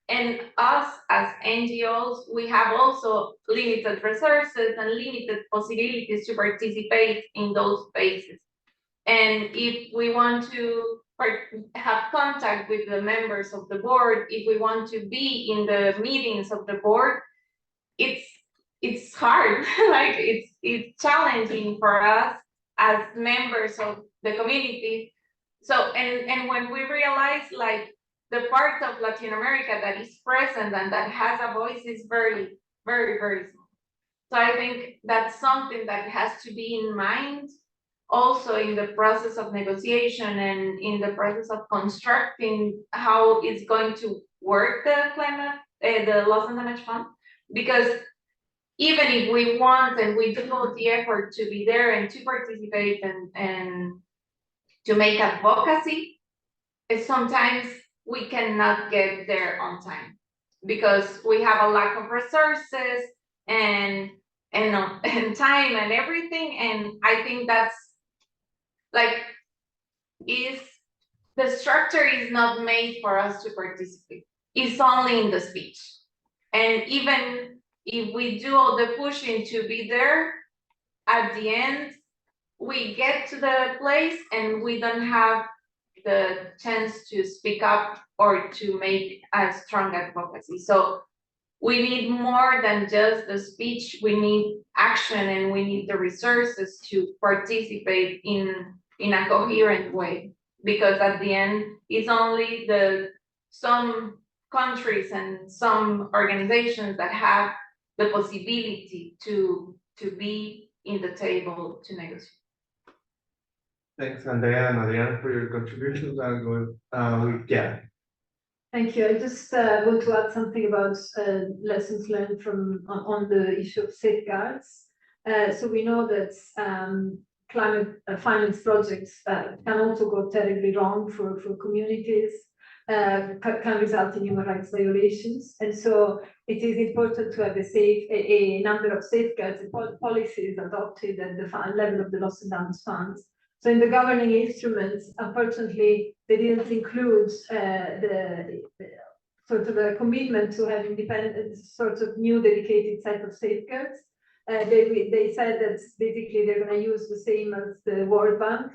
And us as NGOs, we have also limited resources and limited possibilities to participate in those spaces. And if we want to have contact with the members of the board, if we want to be in the meetings of the board, it's hard. Like it's challenging for us as members of the community. So and when we realize, like, the part of Latin America that is present and that has a voice is very, very, very small. So I think that's something that has to be in mind also in the process of negotiation and in the process of constructing how it's going to work the climate, the loss and damage fund. Because even if we want and we do all the effort to be there and to participate and to make advocacy, sometimes we cannot get there on time because we have a lack of resources and time and everything. And I think that's like, the structure is not made for us to participate. It's only in the speech. And even if we do all the pushing to be there, at the end, we get to the place and we don't have the chance to speak up or to make a strong advocacy. So we need more than just the speech. We need action and we need the resources to participate in a coherent way. Because at the end, it's only some countries and some organizations that have the possibility to be in the table to negotiate. Thanks, Andrea and Adriana, for your contributions. I'll go with Gabby. Thank you. I just want to add something about lessons learned from on the issue of safeguards. So we know that climate finance projects can also go terribly wrong for communities, can result in human rights violations. And so it is important to have a number of safeguards and policies adopted at the level of the loss and damage funds. So in the governing instruments, unfortunately, they didn't include the sort of a commitment to have independent, sort of new dedicated set of safeguards. They said that basically they're going to use the same as the World Bank,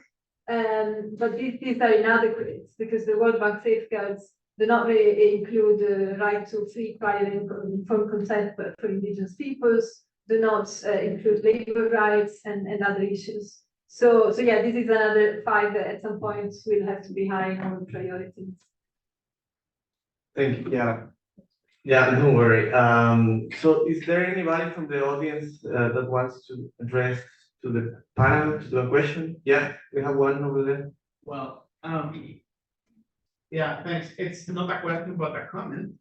but these are inadequate because the World Bank safeguards do not really include the right to free, prior, and informed consent for indigenous peoples, do not include labor rights and other issues. So yeah, this is another fight that at some point will have to be high on our priorities. Thank you. Yeah, don't worry. So is there anybody from the audience that wants to address to the panel, to the question? Yeah, we have one over there. Well, yeah, thanks. It's not a question, but a comment.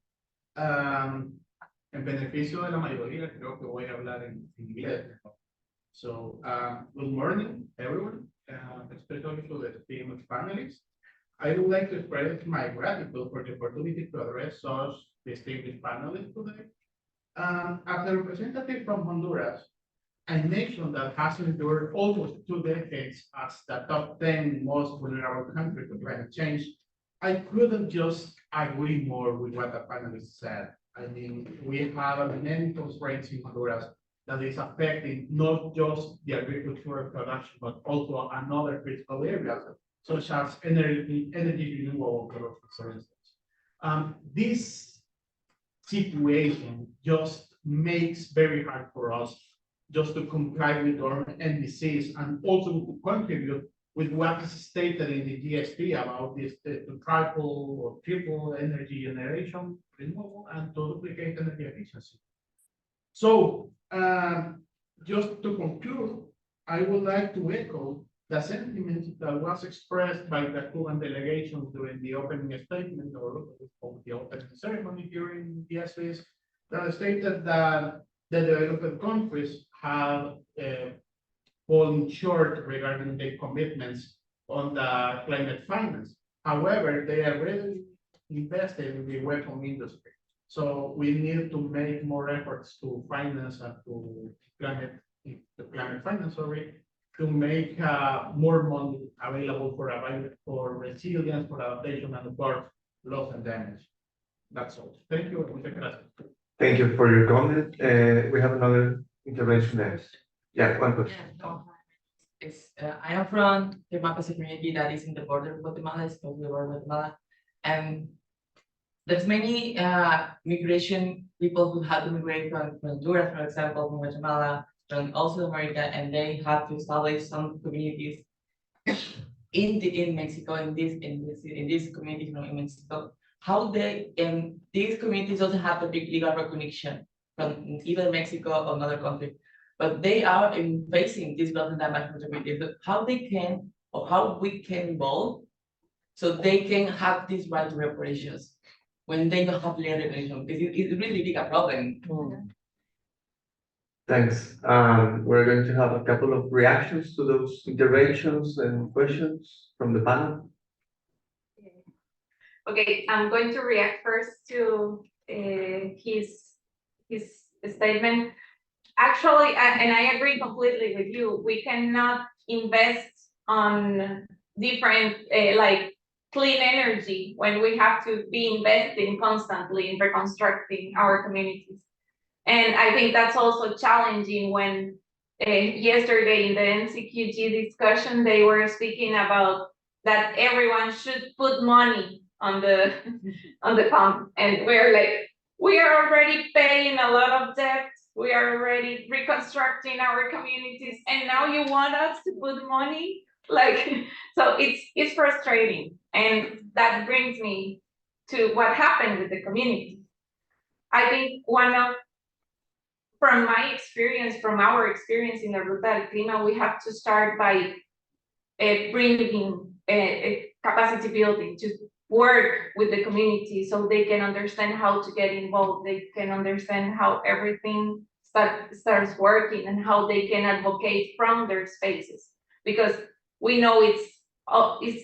En beneficio de la mayoría, creo que voy a hablar en inglés. So, good morning, everyone, especially to the team panelists. I would like to express my gratitude for the opportunity to address such distinguished panelists today. As a representative from Honduras, a nation that has endured almost 2 decades as the top 10 most vulnerable country to climate change, I couldn't just agree more with what the panelists said. I mean, we have many constraints in Honduras that is affecting not just the agricultural production, but also another critical areas, such as energy renewable production, for instance. This situation just makes very hard for us just to comply with our NDCs and also to contribute with what is stated in the GSP about this the triple or triple energy generation renewable and to duplicate energy efficiency. So just to conclude, I would like to echo the sentiment that was expressed by the Cuban delegation during the opening statement or the opening ceremony during the SVs that stated that the developed countries have fallen short regarding their commitments on the climate finance. However, they are really invested in the weapon industry. So we need to make more efforts to finance and to climate finance, to make more money available for resilience, for adaptation, and for loss and damage. That's all. Thank you. Thank you for your comment. We have another intervention there. Yeah, one question. I am from the Mapase community that is in the border of Guatemala, especially Guatemala, and there's many migration people who have to migrate from Honduras, for example, from Guatemala, from also America, and they have to establish some communities in Mexico, in these communities in Mexico, how they these communities doesn't have the big legal recognition from either Mexico or another country, but they are facing this loss and damage responsibility. How they can or how we can involve so they can have this right to reparations when they don't have legal recognition, because it's really big a problem. Thanks. We're going to have a couple of reactions to those interventions and questions from the panel. Okay, I'm going to react first to his statement. Actually, and I agree completely with you. We cannot invest on different like clean energy when we have to be investing constantly in reconstructing our communities. And I think that's also challenging when yesterday in the NCQG discussion, they were speaking about that everyone should put money on the pump. And we're like, we are already paying a lot of debt. We are already reconstructing our communities. And now you want us to put money? Like, so it's frustrating. And that brings me to what happened with the community. I think from my experience, from our experience in the Ruta Clima, we have to start by bringing capacity building to work with the community so they can understand how to get involved. They can understand how everything starts working and how they can advocate from their spaces. Because we know it's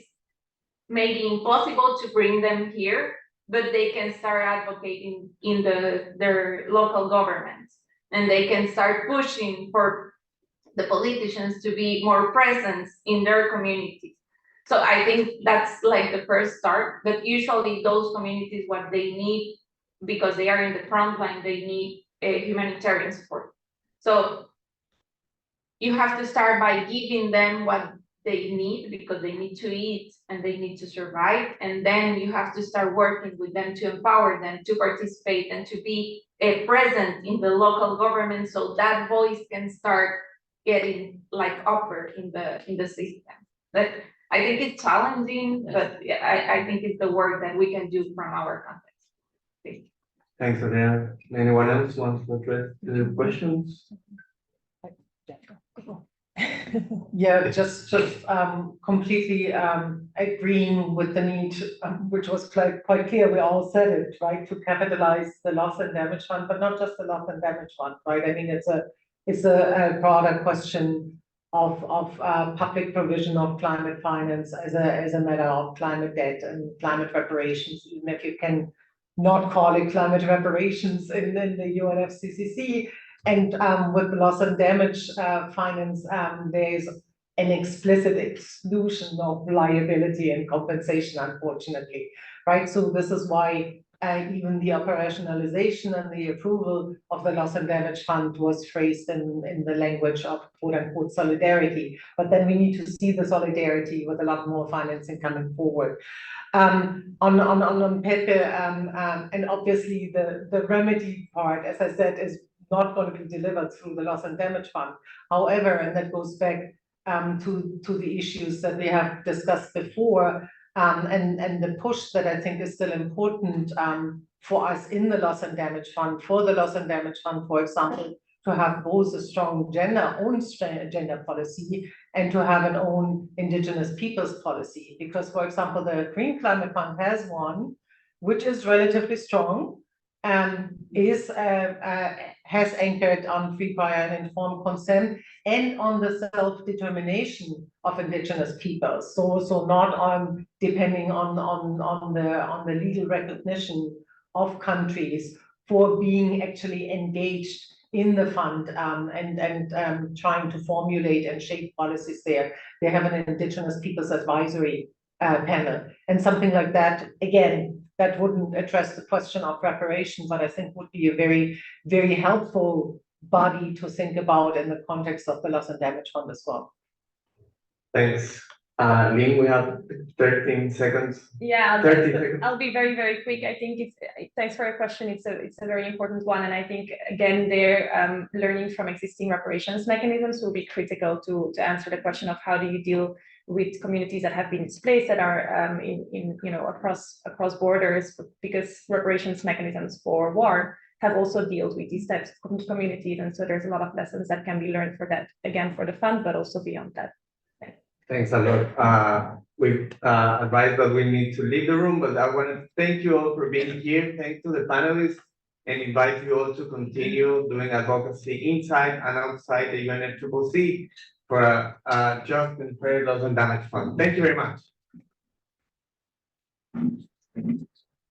maybe impossible to bring them here, but they can start advocating in their local governments. And they can start pushing for the politicians to be more present in their communities. So I think that's like the first start, but usually those communities, what they need, because they are in the front line, they need humanitarian support. So you have to start by giving them what they need, because they need to eat and they need to survive. And then you have to start working with them to empower them to participate and to be present in the local government, so that voice can start getting like upper in the system. But I think it's challenging, but yeah, I think it's the work that we can do from our context. Thanks, Adriana. Anyone else wants to address the questions? Yeah, just completely agreeing with the need, which was quite clear. We all said it, right, to capitalize the loss and damage fund, but not just the loss and damage fund, right? I mean, it's a broader question of public provision of climate finance as a matter of climate debt and climate reparations, even if you can not call it climate reparations in the UNFCCC. And with the loss and damage finance, there's an explicit exclusion of liability and compensation, unfortunately, right? So this is why even the operationalization and the approval of the loss and damage fund was phrased in the language of quote unquote solidarity. But then we need to see the solidarity with a lot more financing coming forward. On paper, and obviously the remedy part, as I said, is not going to be delivered through the loss and damage fund. However, and that goes back to the issues that we have discussed before, and the push that I think is still important for us in the loss and damage fund, for example, to have both a strong gender policy and to have an own indigenous peoples policy. Because, for example, the Green Climate Fund has one, which is relatively strong, has anchored on free, prior, and informed consent and on the self-determination of indigenous peoples. So not on depending on the legal recognition of countries for being actually engaged in the fund and trying to formulate and shape policies there. They have an indigenous peoples advisory panel, and something like that, again, that wouldn't address the question of reparation, but I think would be a very, very helpful body to think about in the context of the loss and damage fund as well. Thanks. Lynn, we have 13 seconds. Yeah, 30 seconds. I'll be very, very quick. I think thanks for your question. It's a very important one. And I think, again, they're learning from existing reparations mechanisms will be critical to answer the question of how do you deal with communities that have been displaced, that are in across borders, because reparations mechanisms for war have also dealt with these types of communities, and so there's a lot of lessons that can be learned for that, again, for the fund, but also beyond that. Thanks a lot. We've advised that we need to leave the room, but I want to thank you all for being here. Thanks to the panelists, and invite you all to continue doing advocacy inside and outside the UNFCCC for a just and fair loss and damage fund. Thank you very much.